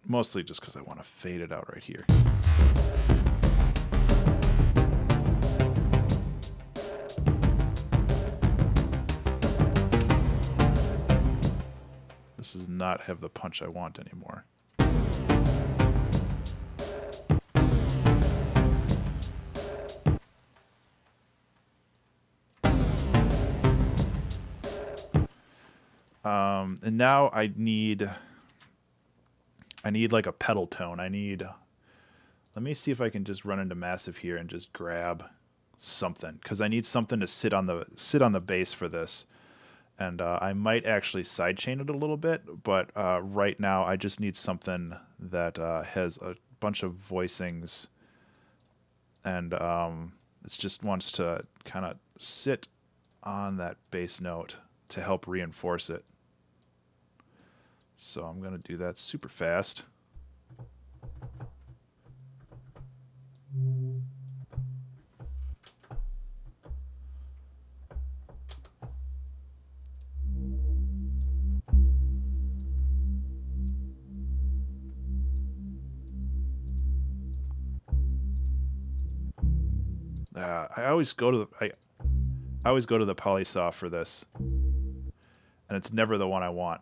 Mostly just because I want to fade it out right here. This does not have the punch I want anymore. And now I need like a pedal tone. Let me see if I can just run into Massive here and just grab something, because I need something to sit on the bass for this. And I might actually sidechain it a little bit, but right now I just need something that has a bunch of voicings, and it just wants to kind of sit on that bass note to help reinforce it. So I'm going to do that super fast. I always go to the Polysaw for this, and it's never the one I want.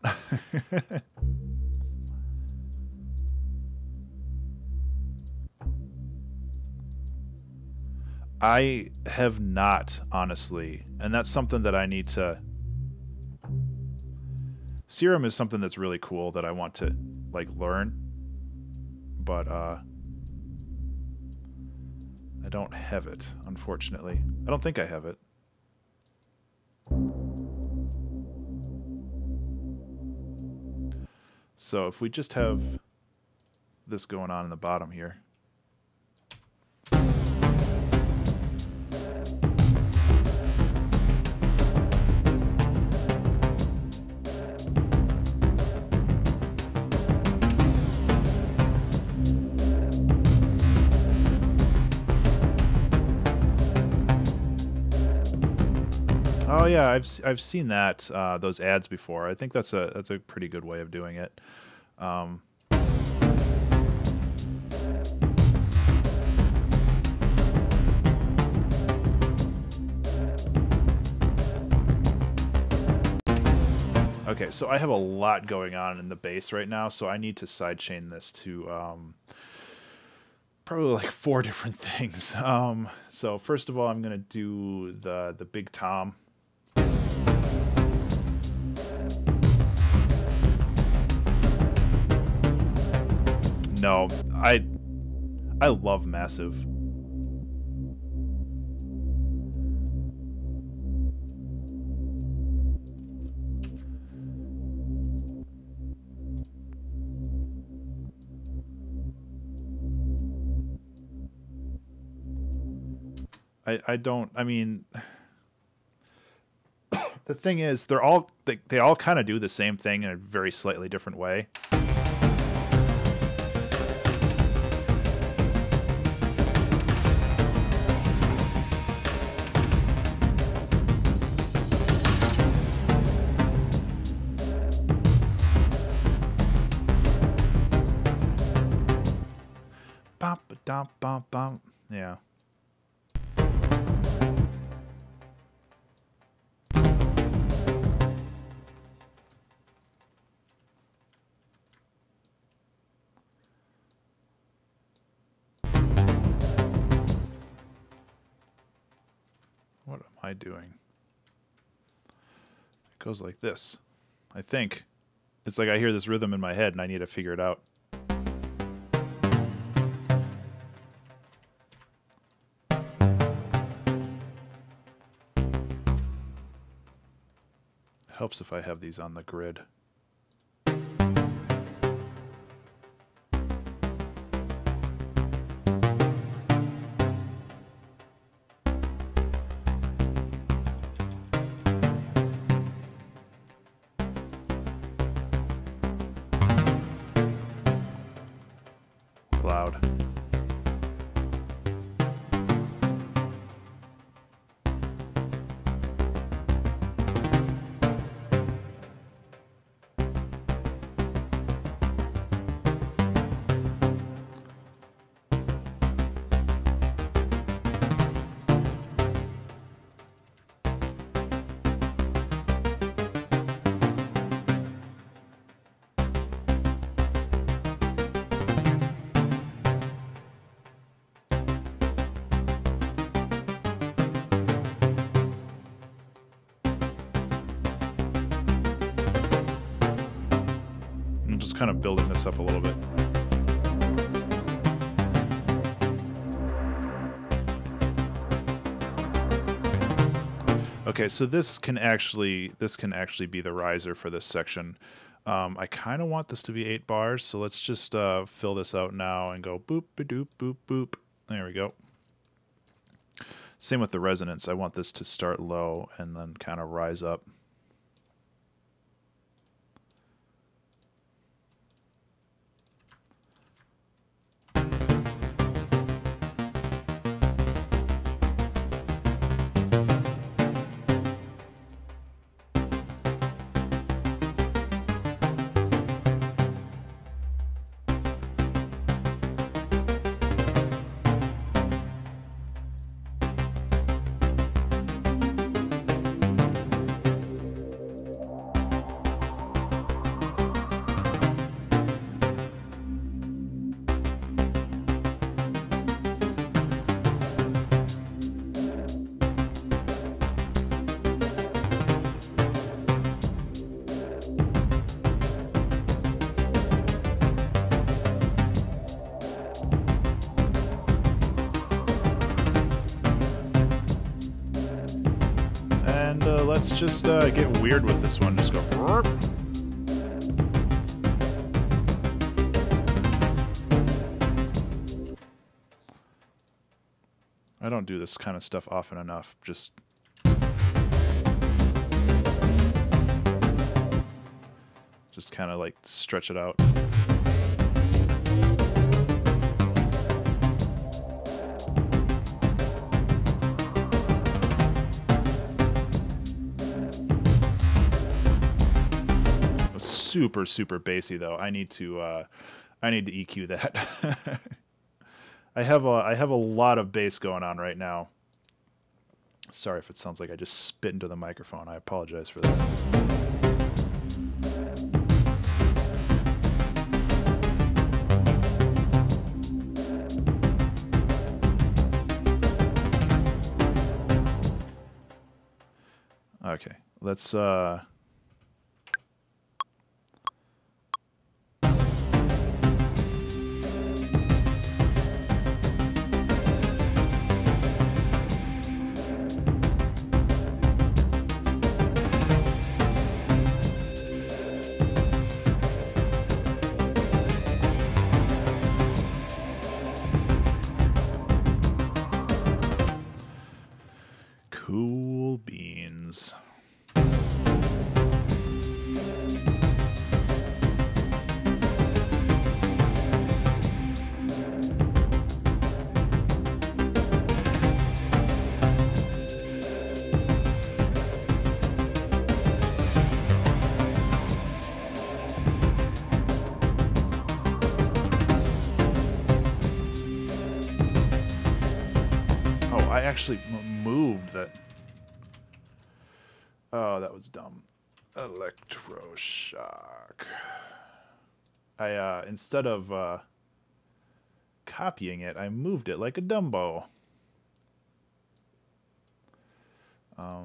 I have not, honestly, and that's something that I need to... Serum is something that's really cool that I want to like learn, but I don't have it, unfortunately. I don't think I have it. So if we just have this going on in the bottom here. Oh yeah, I've seen that those ads before. I think that's a pretty good way of doing it. Okay, so I have a lot going on in the bass right now, so I need to sidechain this to probably like 4 different things. So first of all, I'm gonna do the big tom. No, I love Massive. I mean, the thing is, they all kind of do the same thing in a very slightly different way. Bum, ba-dum, bum, bum. Yeah. What am I doing? It goes like this. I think. It's like I hear this rhythm in my head and I need to figure it out. It helps if I have these on the grid. Loud. just kind of building this up a little bit. Okay, so this can actually be the riser for this section. I kind of want this to be 8 bars, so let's just fill this out now and go boop, ba-doop, boop, boop. There we go. Same with the resonance. I want this to start low and then kind of rise up. Let's just get weird with this one. Just go. I don't do this kind of stuff often enough. Just kind of like stretch it out. Super, super bassy though. I need to EQ that. I have a lot of bass going on right now. Sorry if it sounds like I just spit into the microphone. I apologize for that. Okay, let's cool beans. I actually moved that. Oh, that was dumb. Electroshock. I instead of copying it, I moved it like a Dumbo. I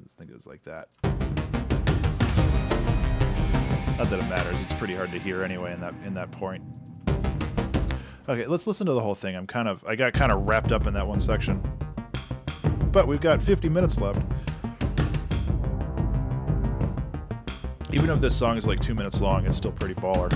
just think it was like that. Not that it matters. It's pretty hard to hear anyway in that point. Okay, let's listen to the whole thing. I got kind of wrapped up in that one section. But we've got 50 minutes left. Even if this song is like 2 minutes long, it's still pretty baller.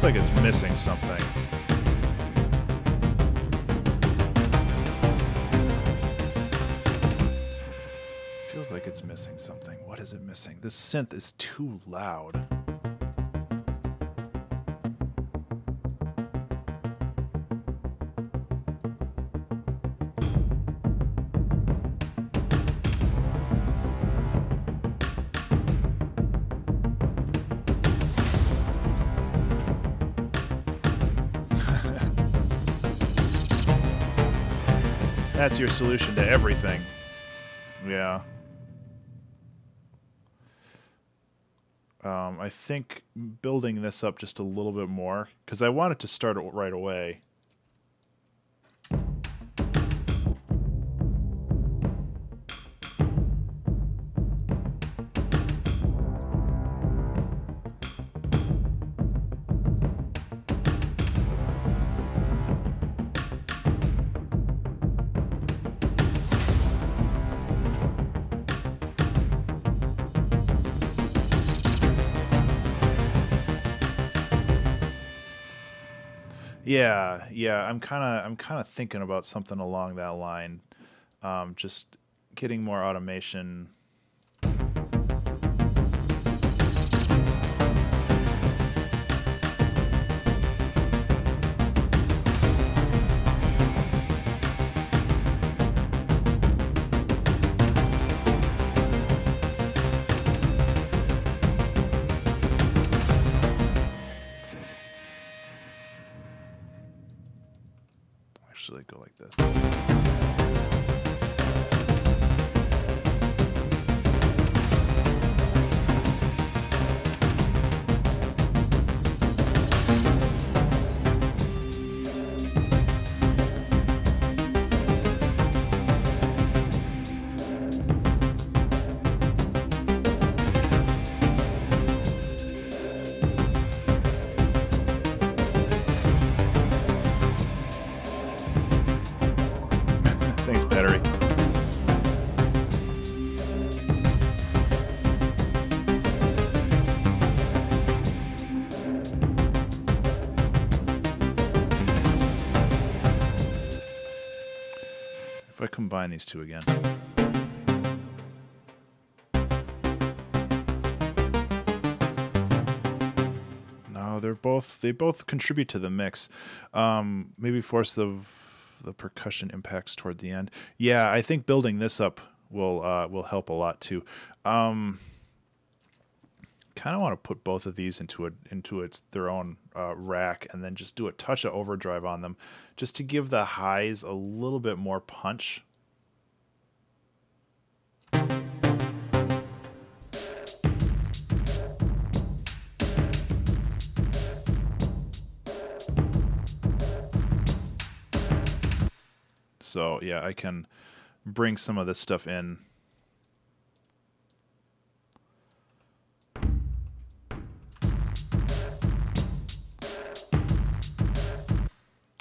Feels like it's missing something. Feels like it's missing something. What is it missing? This synth is too loud. That's your solution to everything. Yeah. I think building this up just a little bit more, because I want it to start right away. Yeah, I'm kind of thinking about something along that line. Just getting more automation. Actually go like this. Thanks, battery. If I combine these two again. No, they both contribute to the mix. Maybe force the percussion impacts toward the end. Yeah, I think building this up will help a lot too. Kind of want to put both of these into their own rack, and then just do a touch of overdrive on them, just to give the highs a little bit more punch. So yeah, I can bring some of this stuff in.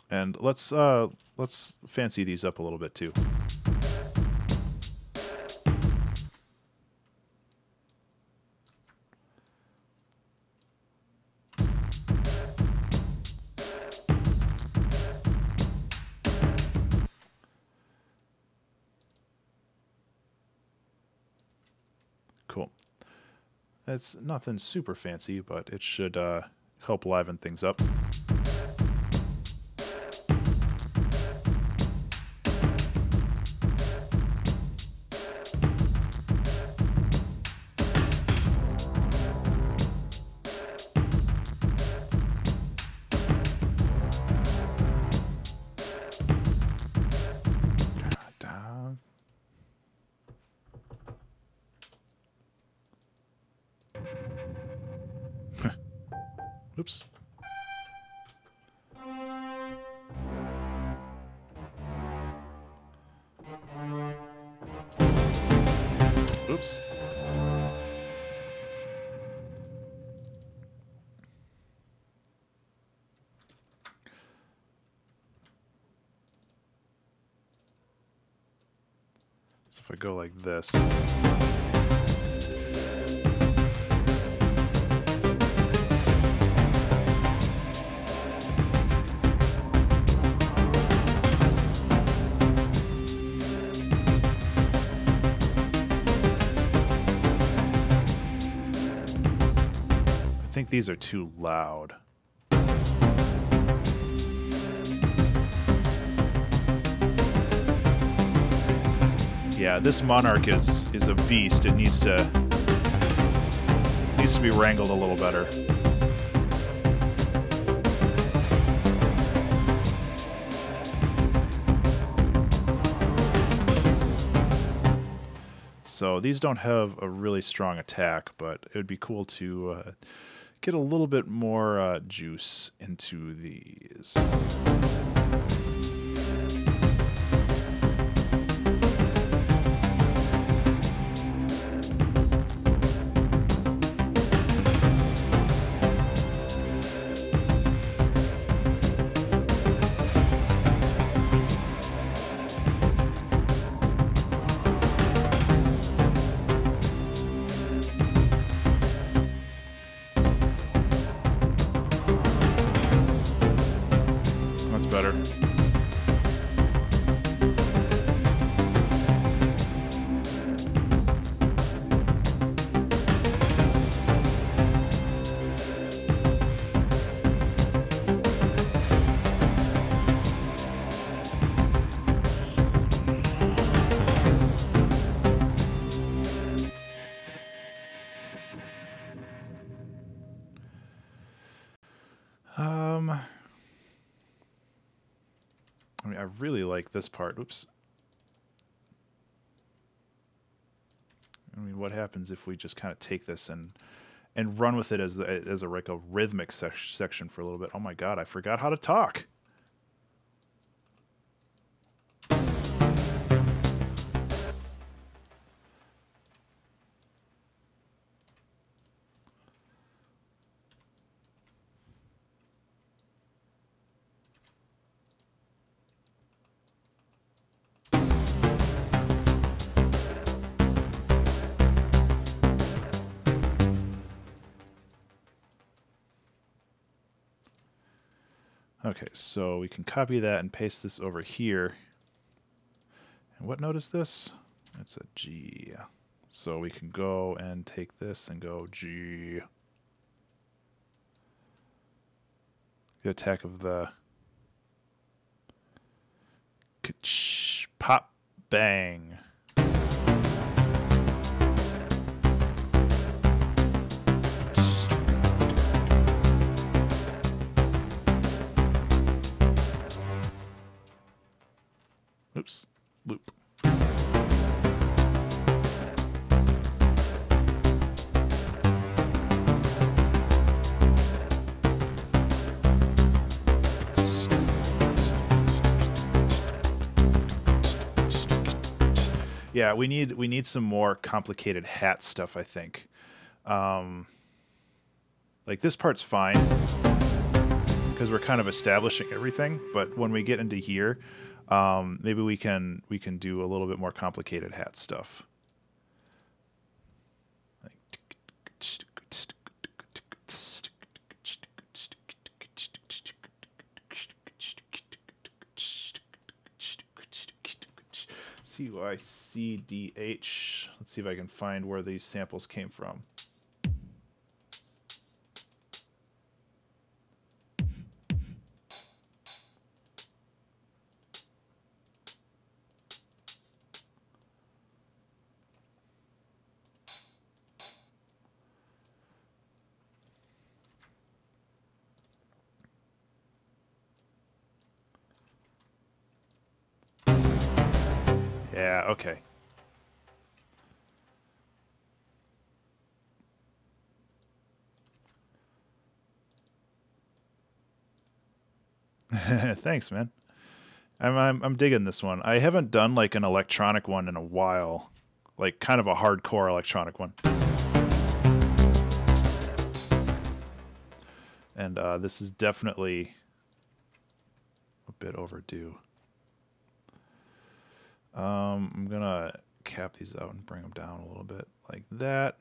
And let's fancy these up a little bit too. Cool. It's nothing super fancy, but it should help liven things up. Oops. Oops. So if I go like this. these are too loud. Yeah, this Monarch is a beast. It needs to be wrangled a little better. So these don't have a really strong attack, but it would be cool to get a little bit more juice into these. Better. I mean, I really like this part. Oops. I mean, what happens if we just kind of take this and run with it as a like a rhythmic section for a little bit? Oh my God, I forgot how to talk. Okay, so we can copy that and paste this over here. And what note is this? It's a G. So we can go and take this and go G. The attack of the pop bang. Oops, loop. Yeah, we need some more complicated hat stuff, I think. Like this part's fine because we're kind of establishing everything, but when we get into here, maybe we can do a little bit more complicated hat stuff. CYCDH. Let's see if I can find where these samples came from. Yeah, okay. Thanks, man. I'm digging this one. I haven't done like an electronic one in a while. Like kind of a hardcore electronic one. And this is definitely a bit overdue. I'm gonna cap these out and bring them down a little bit like that.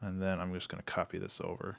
And then I'm just gonna copy this over.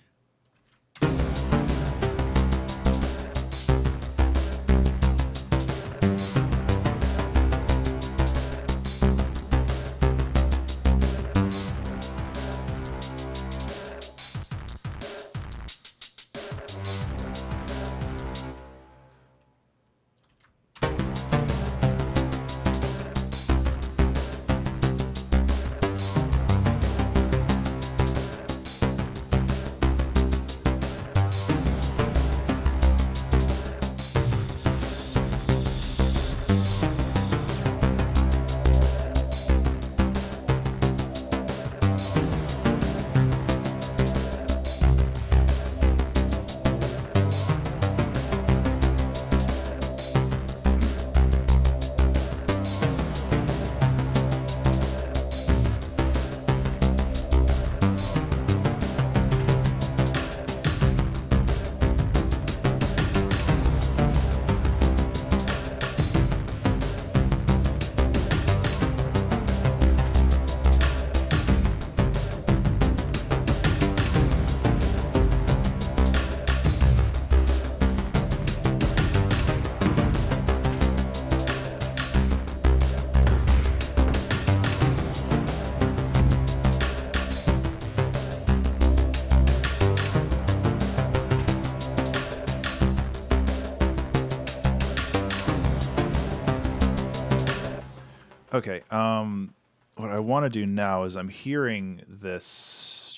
Okay, what I want to do now is I'm hearing this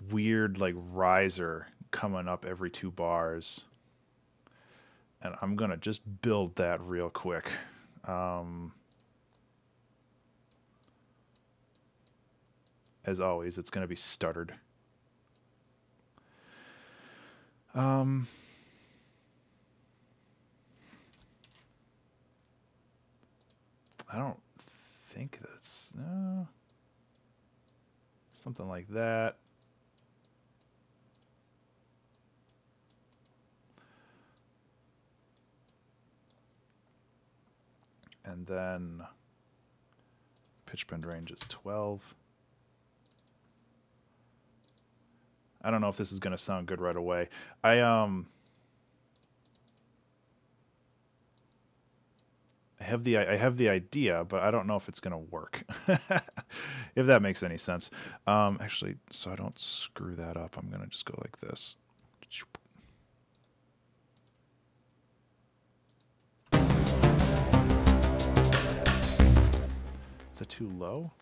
weird like riser coming up every 2 bars, and I'm gonna just build that real quick. As always, it's gonna be stuttered. I don't think that's something like that. And then pitch bend range is 12. I don't know if this is going to sound good right away. I have the idea, but I don't know if it's going to work. If that makes any sense. Actually, so I don't screw that up, I'm going to just go like this. Is that too low?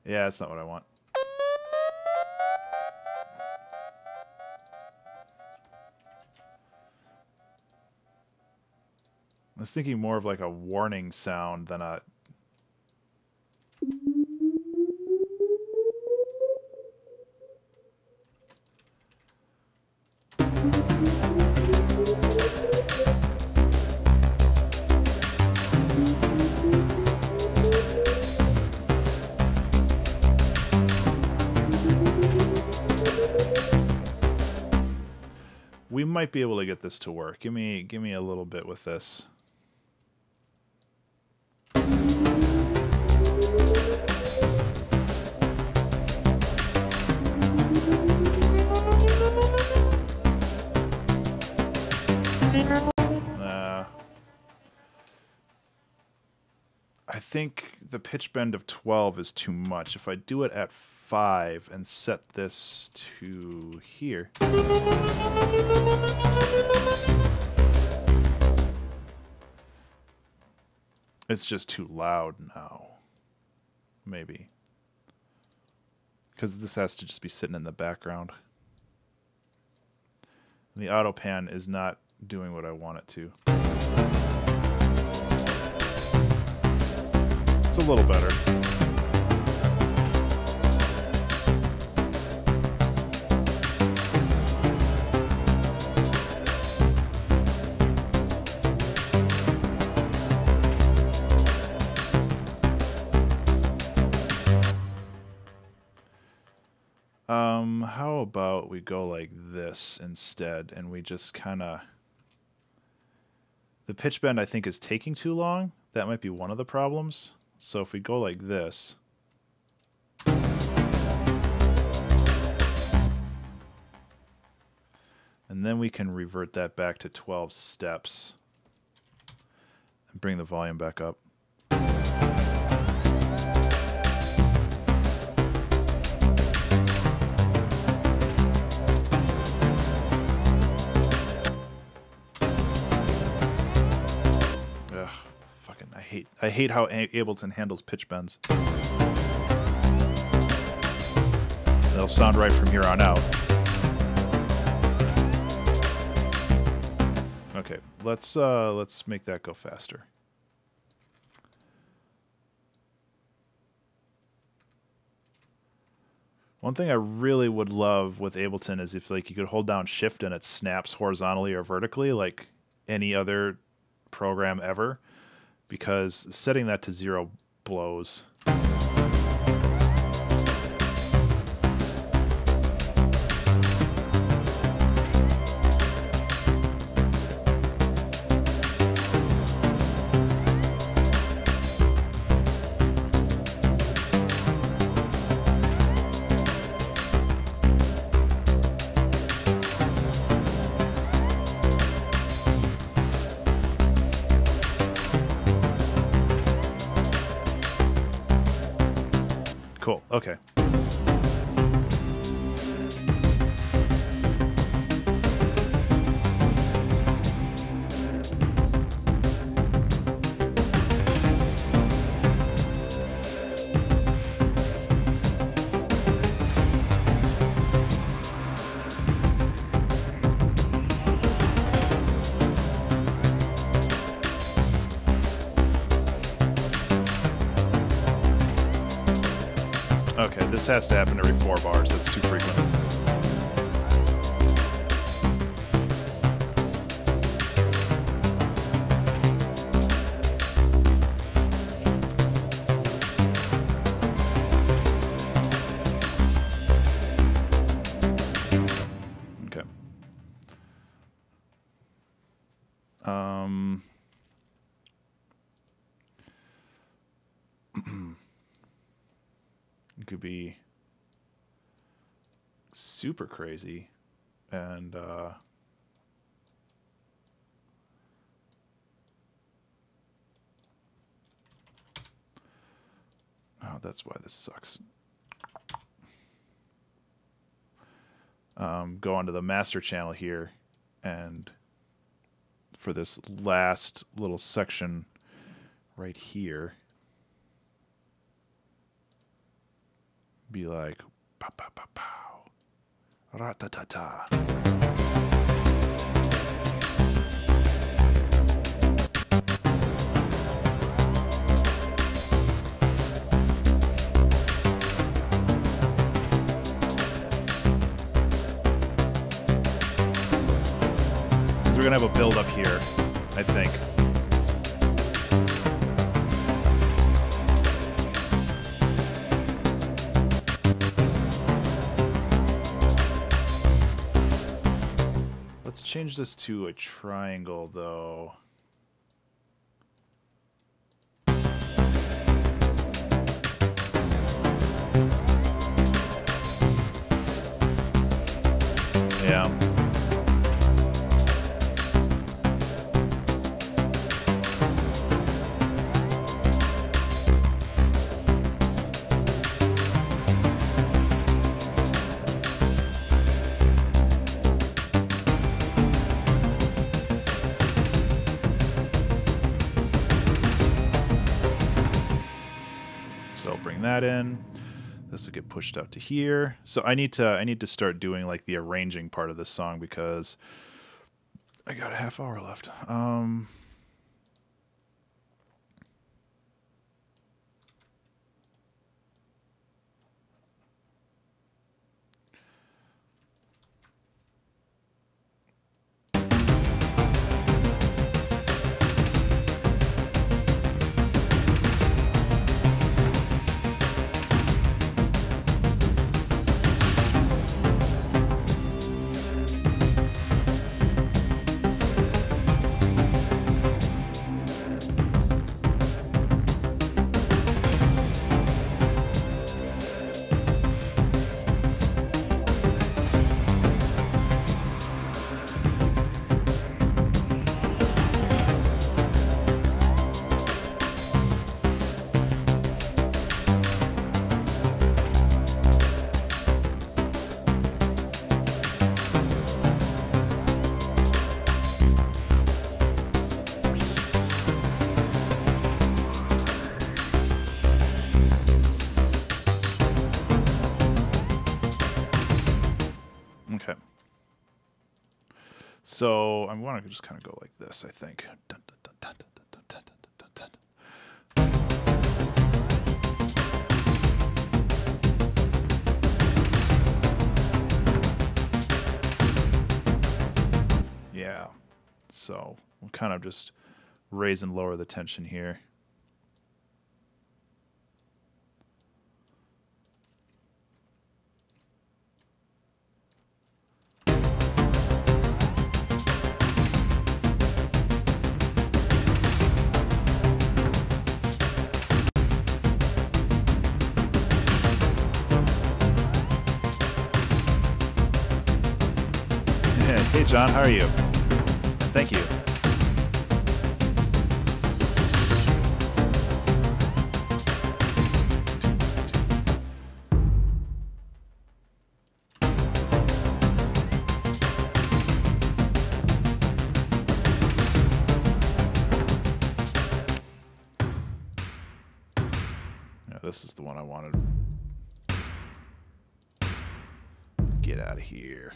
Yeah, that's not what I want. I was thinking more of like a warning sound than a... We might be able to get this to work. Give me a little bit with this. I think the pitch bend of 12 is too much. If I do it at 5 and set this to here. It's just too loud now. Maybe. Because this has to just be sitting in the background. And the auto pan is not doing what I want it to. It's a little better. How about we go like this instead, and we just kind of... The pitch bend, I think, is taking too long. That might be one of the problems. So if we go like this... And then we can revert that back to 12 steps. And bring the volume back up. I hate how Ableton handles pitch bends. They'll sound right from here on out. Okay, let's make that go faster. One thing I really would love with Ableton is if like you could hold down Shift and it snaps horizontally or vertically like any other program ever. Because setting that to 0 blows. Cool. Okay. Okay, this has to happen every 4 bars. That's too frequent. Okay. It could be super crazy and oh, that's why this sucks. Go onto the master channel here, and for this last little section right here, be like pow pow pow pow, ra-ta-ta-ta. So we're gonna have a build up here, I think. Let's change this to a triangle, though. Yeah. So bring that in. This will get pushed out to here. So I need to start doing like the arranging part of this song because I got a half hour left. Okay. So I want to just kind of go like this, I think. Dun, dun, dun, dun, dun, dun, dun, dun, dun, dun. Yeah. So we'll kind of just raise and lower the tension here. Hey, John, how are you? Thank you. this is the one I wanted. Get out of here.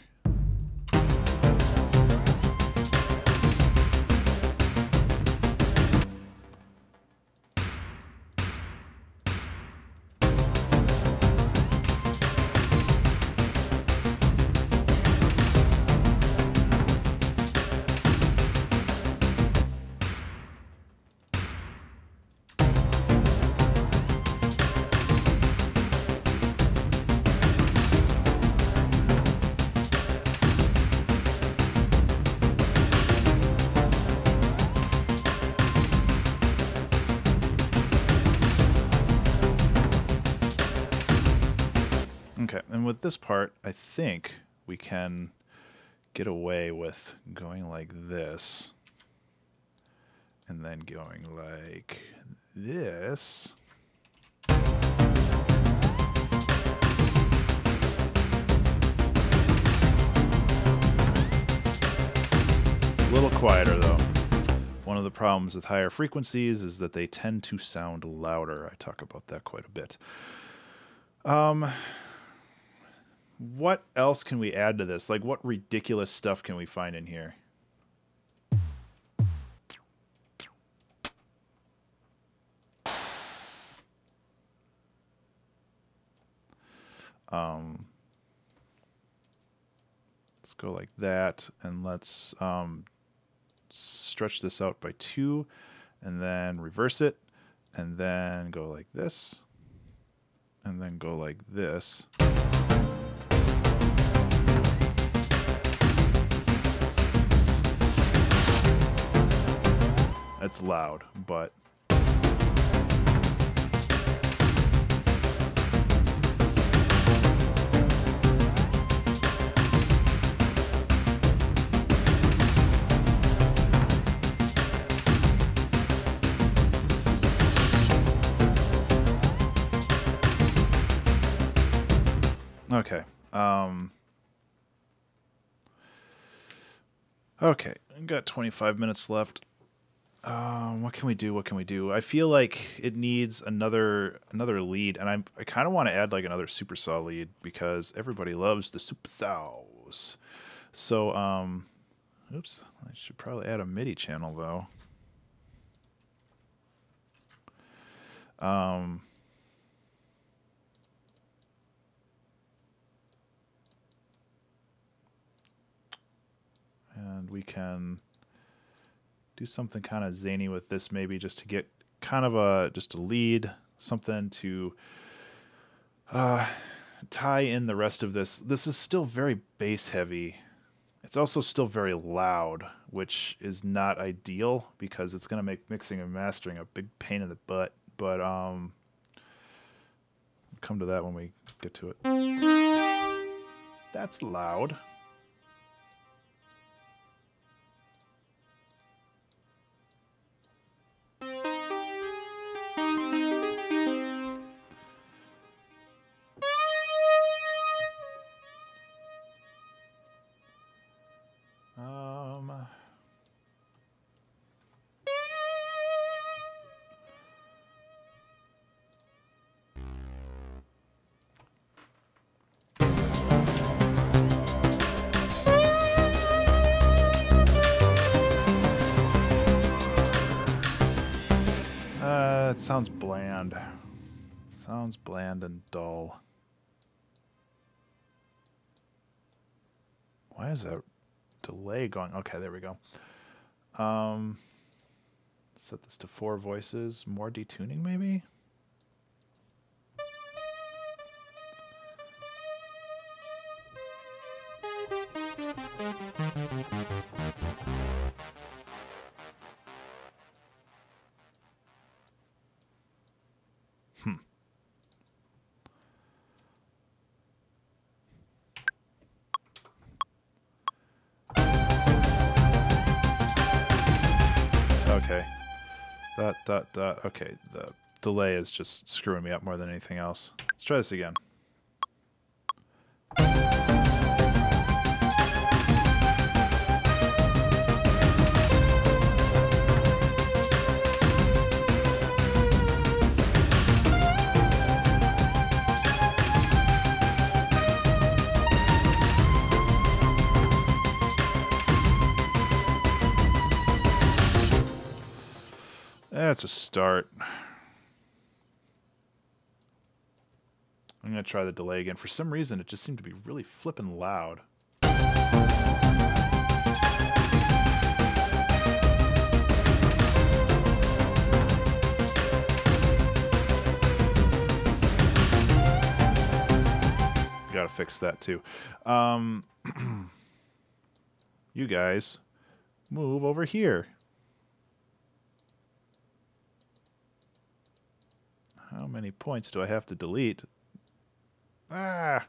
Okay, and with this part, I think we can get away with going like this, and then going like this. A little quieter, though. One of the problems with higher frequencies is that they tend to sound louder. I talk about that quite a bit. What else can we add to this? Like, what ridiculous stuff can we find in here? Let's go like that, and let's stretch this out by 2, and then reverse it, and then go like this, and then go like this. It's loud, but okay. Okay, I've got 25 minutes left. What can we do? What can we do? I feel like it needs another lead, and I kind of want to add like another supersaw lead because everybody loves the supersaws. So, oops, I should probably add a MIDI channel though. And we can do something kind of zany with this, maybe just to get kind of just a lead, something to tie in the rest of this. This is still very bass heavy. It's also still very loud, which is not ideal because it's going to make mixing and mastering a big pain in the butt. But we'll come to that when we get to it. That's loud. It sounds bland. Sounds bland and dull. Why is that delay going? Okay, there we go. Set this to 4 voices. More detuning, maybe? Okay. Okay, the delay is just screwing me up more than anything else. Let's try this again. That's a start. I'm going to try the delay again. For some reason, it just seemed to be really flippin' loud. Gotta fix that too. You guys, move over here. How many points do I have to delete? Ah!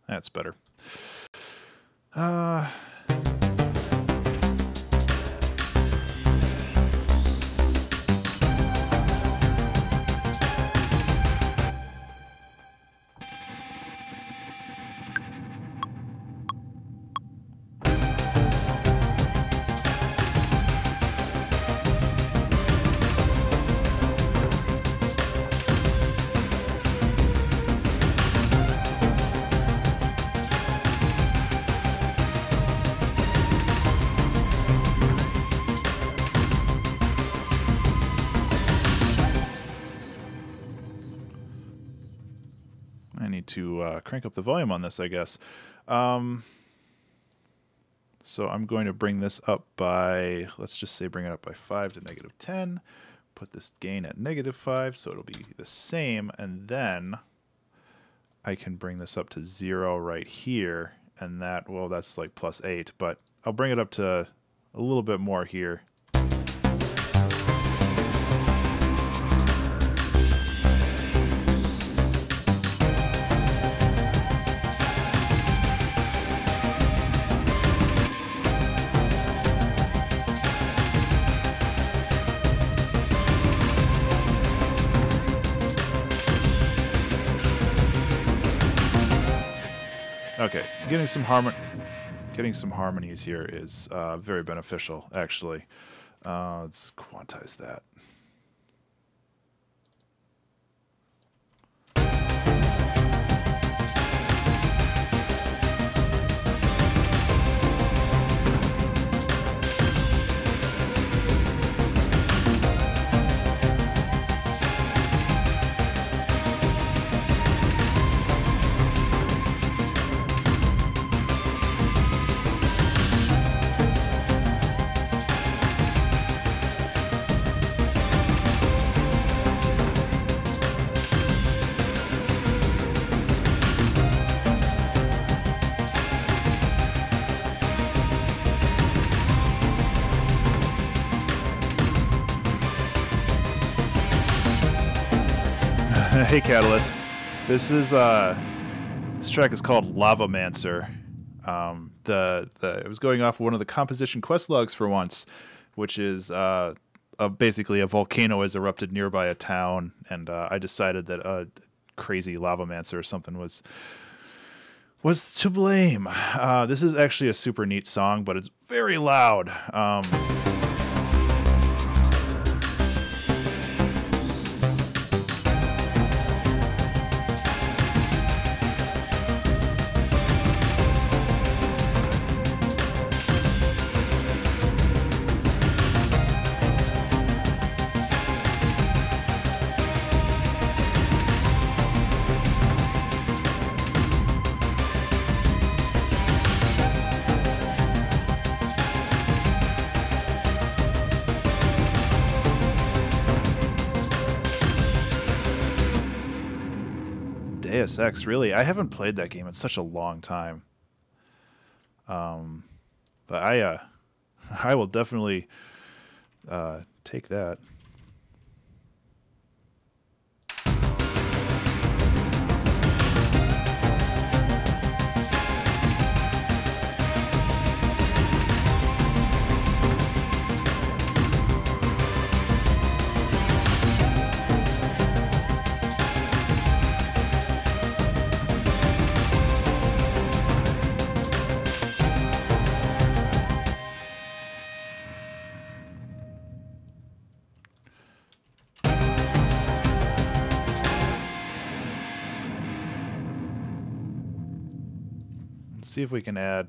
That's better. I need to crank up the volume on this, I guess. So I'm going to bring this up by, let's just say bring it up by 5 to -10. Put this gain at -5, so it'll be the same. And then I can bring this up to 0 right here. And that, well, that's like +8. But I'll bring it up to a little bit more here. Okay, getting some harmonies here is very beneficial, actually. Let's quantize that. Hey Catalyst, this track is called Lavamancer. It was going off one of the composition quest logs for once, which is basically a volcano has erupted nearby a town, and I decided that a crazy Lavamancer or something was to blame. This is actually a super neat song, but it's very loud. Deus Ex, really? I haven't played that game in such a long time. But I will definitely take that. See if we can add.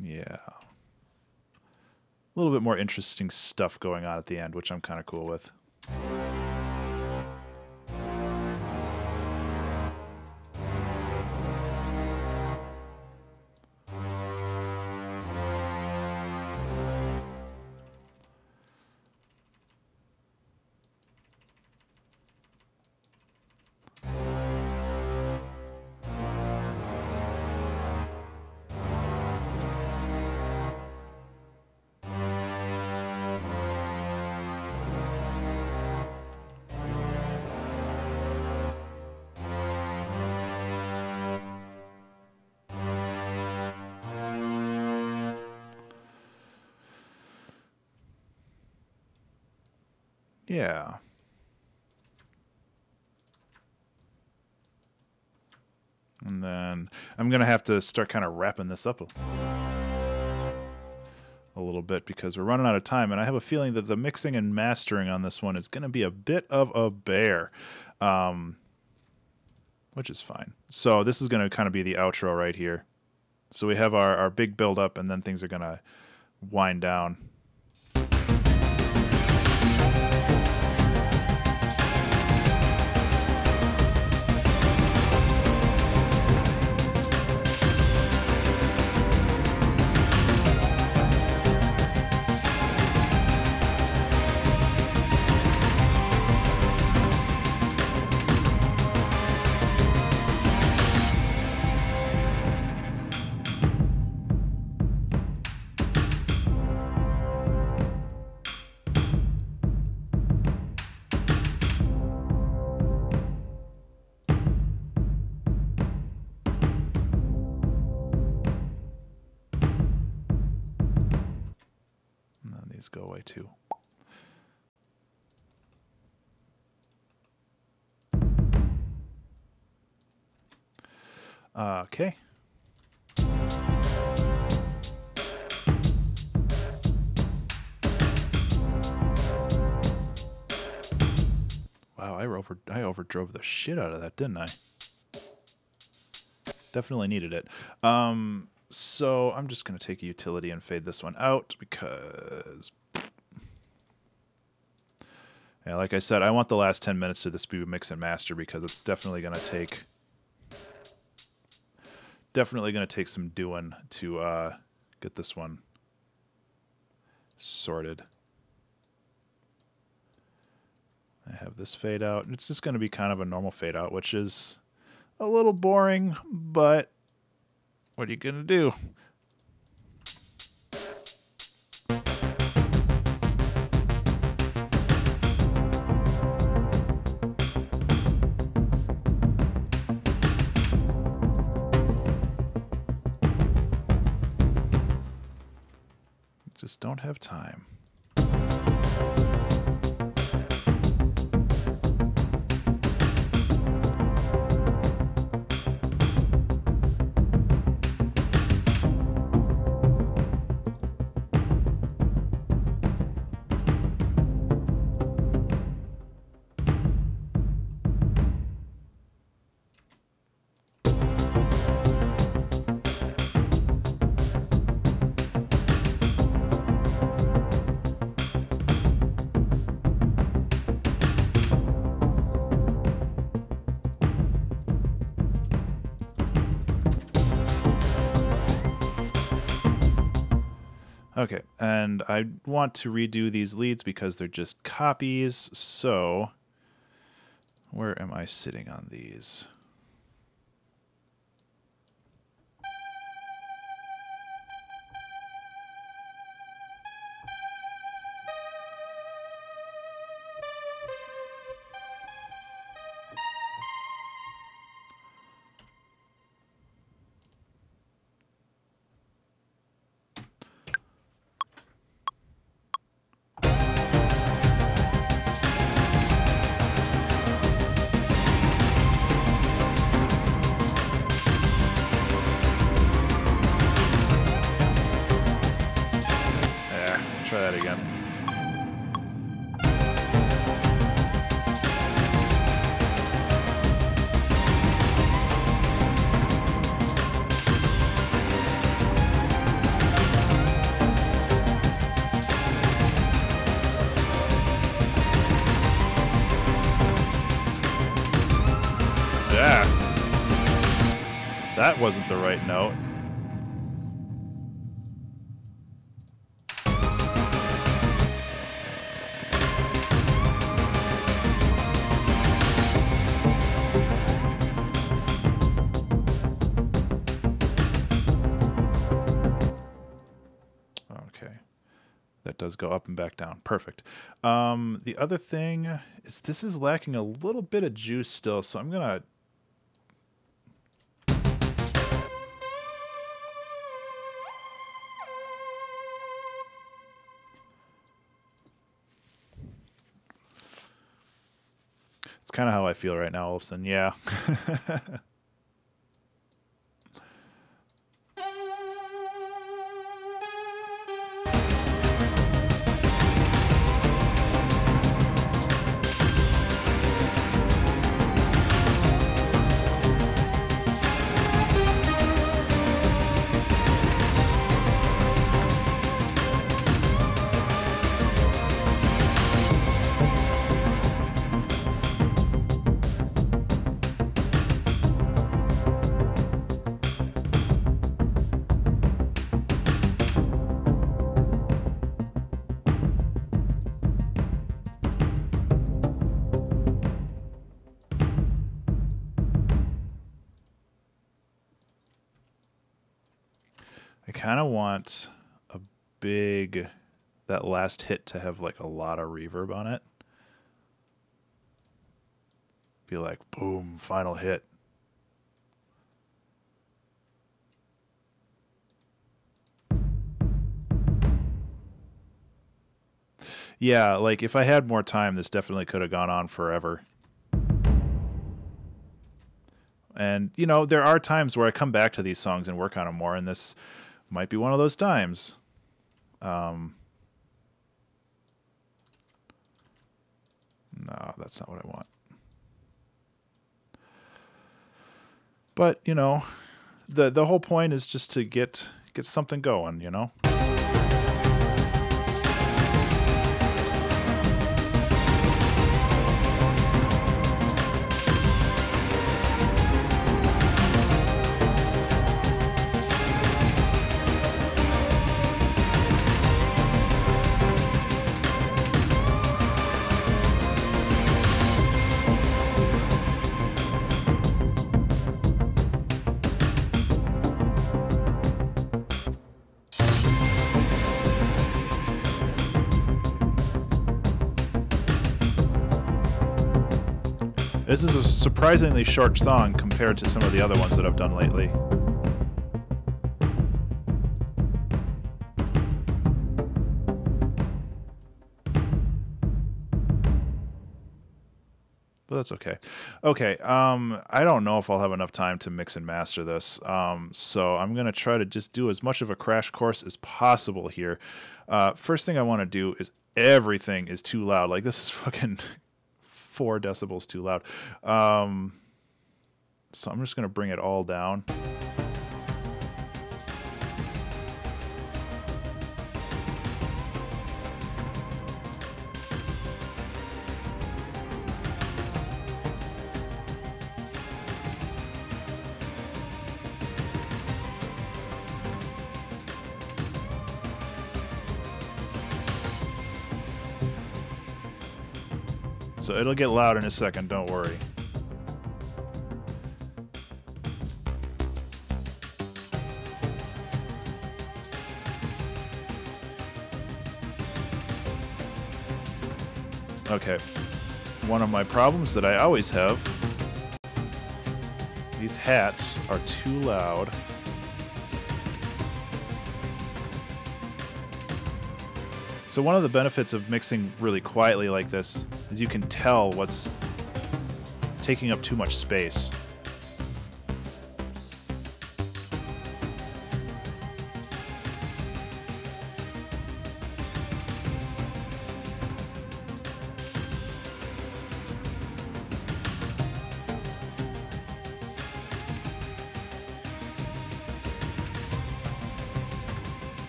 Yeah. A little bit more interesting stuff going on at the end, which I'm kind of cool with. Yeah. And then I'm going to have to start kind of wrapping this up a little bit because we're running out of time, and I have a feeling that the mixing and mastering on this one is going to be a bit of a bear, which is fine. So this is going to kind of be the outro right here. So we have our big build up, and then things are going to wind down. Go away too. Okay. Wow, I overdrove the shit out of that, didn't I? Definitely needed it. So I'm just going to take a utility and fade this one out because, yeah, like I said, I want the last 10 minutes to this be mix and master because it's definitely going to take some doing to get this one sorted. I have this fade out. It's just going to be kind of a normal fade out, which is a little boring, but what are you going to do? Just don't have time. Okay, and I want to redo these leads because they're just copies, so where am I sitting on these? Try that again. Yeah. That wasn't the right note. That does go up and back down. Perfect. The other thing is this is lacking a little bit of juice still, so I'm going to... It's kind of how I feel right now, Olafson. Yeah. I kind of want a big, that last hit to have like a lot of reverb on it. Be like, boom, final hit. Yeah, like if I had more time, this definitely could have gone on forever. And, you know, there are times where I come back to these songs and work on them more, and this might be one of those times. No, that's not what I want. But, you know, the whole point is just to get something going, you know? This is a surprisingly short song compared to some of the other ones that I've done lately. but that's okay. Okay, I don't know if I'll have enough time to mix and master this, so I'm going to try to just do as much of a crash course as possible here. First thing I want to do is everything is too loud. Like, this is fucking 4 decibels too loud. So I'm just going to bring it all down. So it'll get loud in a second, don't worry. Okay. One of my problems that I always have, these hats are too loud. So one of the benefits of mixing really quietly like this is you can tell what's taking up too much space.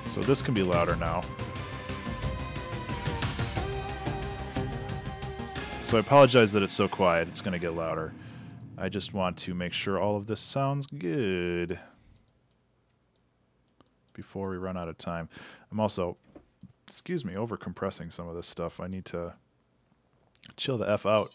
So this can be louder now. So I apologize that it's so quiet. It's going to get louder. I just want to make sure all of this sounds good before we run out of time. I'm also, excuse me, over compressing some of this stuff. I need to chill the F out.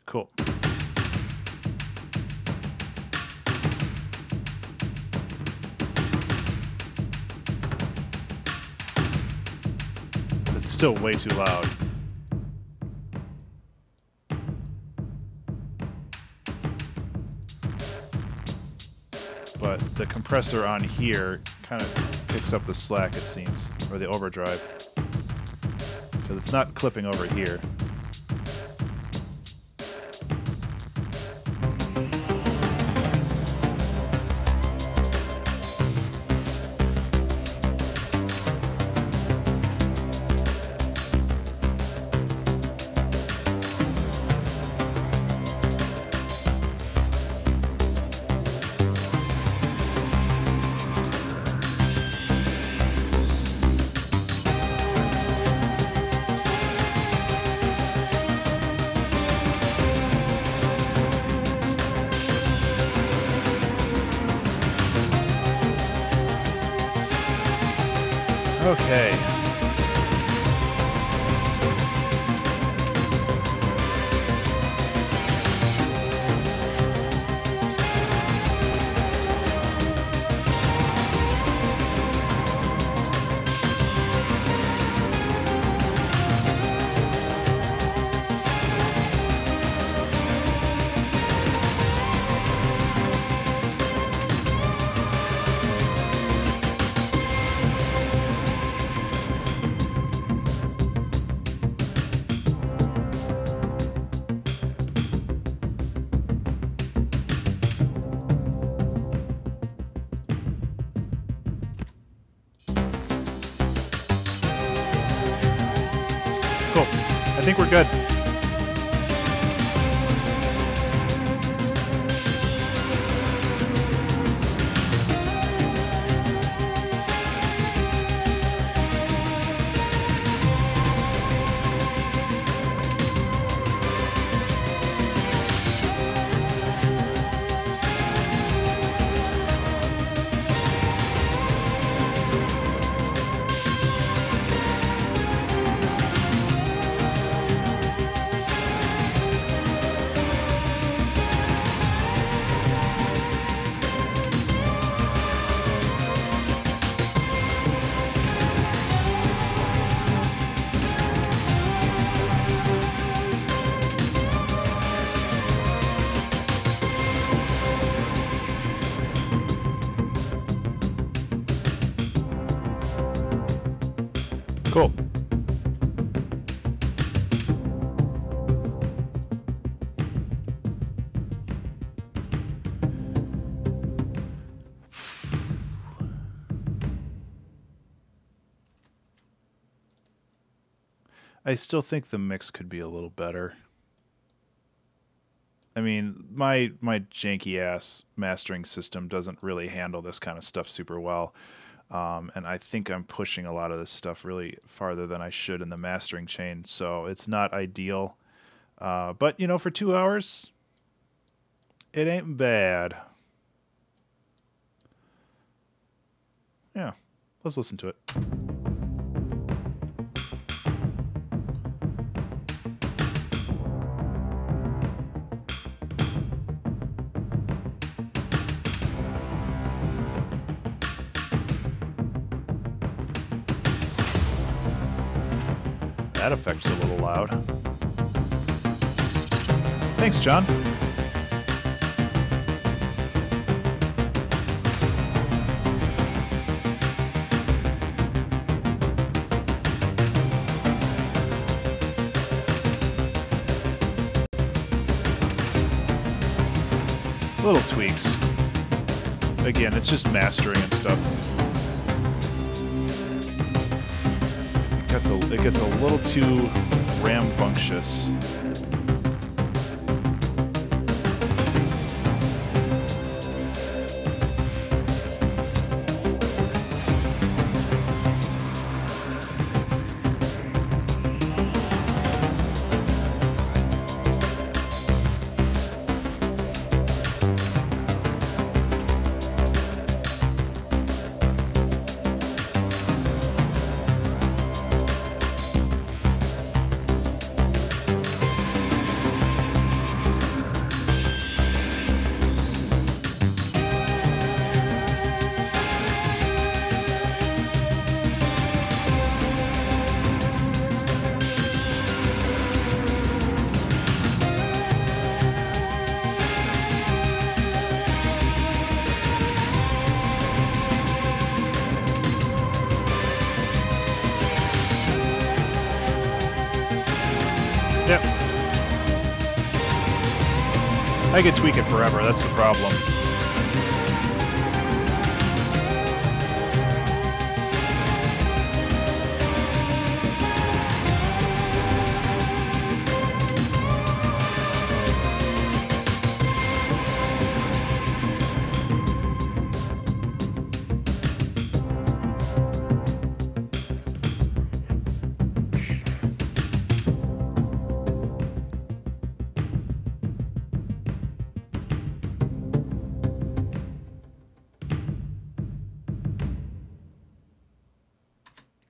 Cool. It's still way too loud. But the compressor on here kind of picks up the slack, it seems, or the overdrive. Because it's not clipping over here. Okay. Cool. I think we're good. Cool. I still think the mix could be a little better. I mean, my janky ass mastering system doesn't really handle this kind of stuff super well. And I think I'm pushing a lot of this stuff really farther than I should in the mastering chain, so it's not ideal. But, you know, for 2 hours, it ain't bad. Yeah, let's listen to it. That effect's a little loud. Thanks, John. Little tweaks. Again, it's just mastering and stuff. It gets a little too rambunctious. Yep. I could tweak it forever, that's the problem.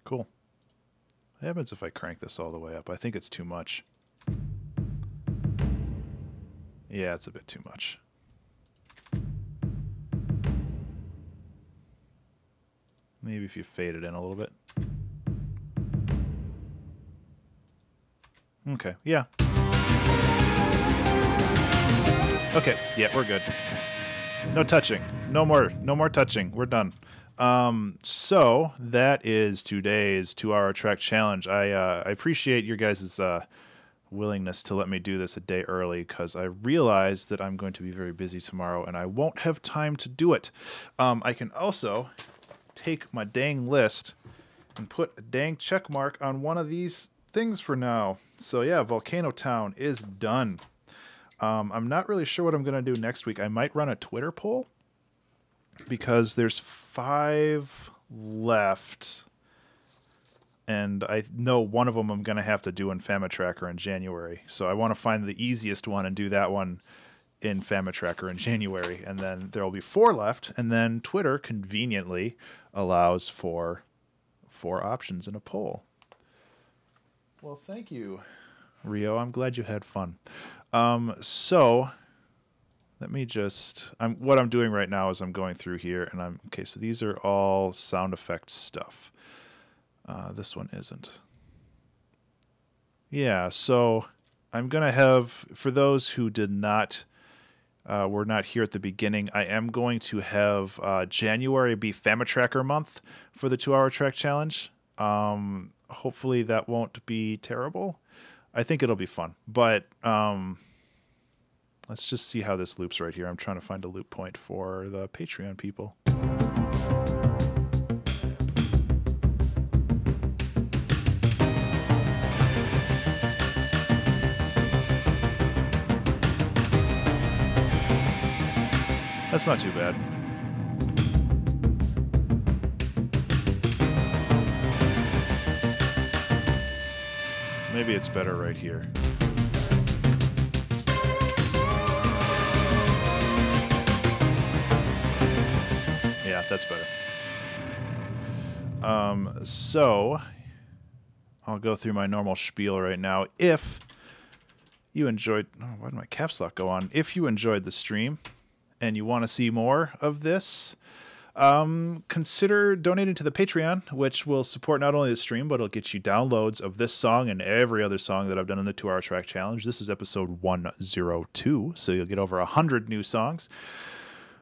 Cool. What happens if I crank this all the way up? I think it's too much. Yeah, it's a bit too much. Maybe if you fade it in a little bit. Okay, yeah. Okay, yeah, we're good. No touching. No more touching. We're done. So that is today's 2-hour track challenge. I appreciate your guys' willingness to let me do this a day early, because I realize that I'm going to be very busy tomorrow and I won't have time to do it. I can also take my dang list and put a dang check mark on one of these things for now. So yeah, Volcano Town is done. I'm not really sure what I'm going to do next week. I might run a Twitter poll, because there's 5 left, and I know one of them I'm going to have to do in Famitracker in January. So I want to find the easiest one and do that one in Famitracker in January, and then there will be 4 left, and then Twitter conveniently allows for 4 options in a poll. Well, thank you, Rio. I'm glad you had fun. So let me just, what I'm doing right now is I'm going through here, and okay, so these are all sound effects stuff. This one isn't. Yeah, so I'm going to have, for those who did not, were not here at the beginning, I am going to have January be Famitracker month for the 2-hour track challenge. Hopefully that won't be terrible. I think it'll be fun, but let's just see how this loops right here. I'm trying to find a loop point for the Patreon people. That's not too bad. Maybe it's better right here. Yeah, that's better. So I'll go through my normal spiel right now. If you enjoyed, oh, why did my caps lock go on? If you enjoyed the stream and you want to see more of this, consider donating to the Patreon, which will support not only the stream, but it'll get you downloads of this song and every other song that I've done in the 2-hour track challenge. This is episode 102, so you'll get over 100 new songs.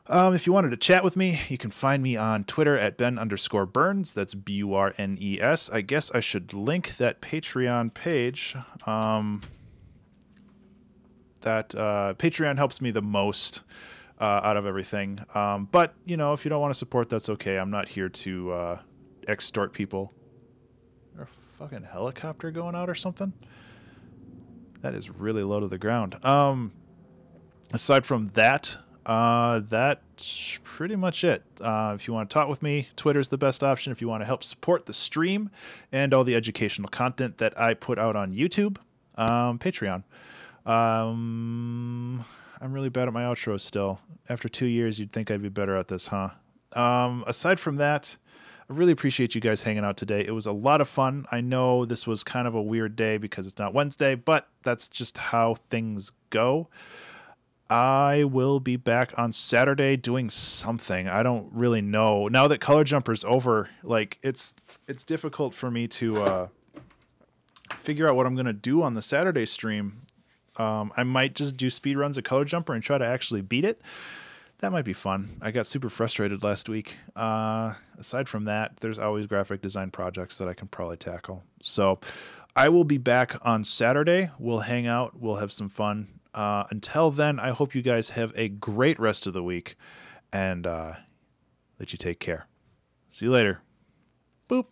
If you wanted to chat with me, you can find me on Twitter at Ben_Burns. That's BURNES. I guess I should link that Patreon page. Patreon helps me the most out of everything. But, you know, if you don't want to support, that's okay. I'm not here to extort people. Is there a fucking helicopter going out or something? That is really low to the ground. Aside from that, that's pretty much it. If you want to talk with me, Twitter's the best option. If you want to help support the stream and all the educational content that I put out on YouTube, Patreon. I'm really bad at my outros still. After 2 years, you'd think I'd be better at this, huh? Aside from that, I really appreciate you guys hanging out today. It was a lot of fun. I know this was kind of a weird day because it's not Wednesday, but that's just how things go. I will be back on Saturday doing something. I don't really know. Now that Color Jumper's over, like it's difficult for me to figure out what I'm going to do on the Saturday stream. I might just do speed runs of Color Jumper and try to actually beat it. That might be fun. I got super frustrated last week. Aside from that, there's always graphic design projects that I can probably tackle. So I will be back on Saturday. We'll hang out. We'll have some fun. Until then, I hope you guys have a great rest of the week and that you take care. See you later. Boop.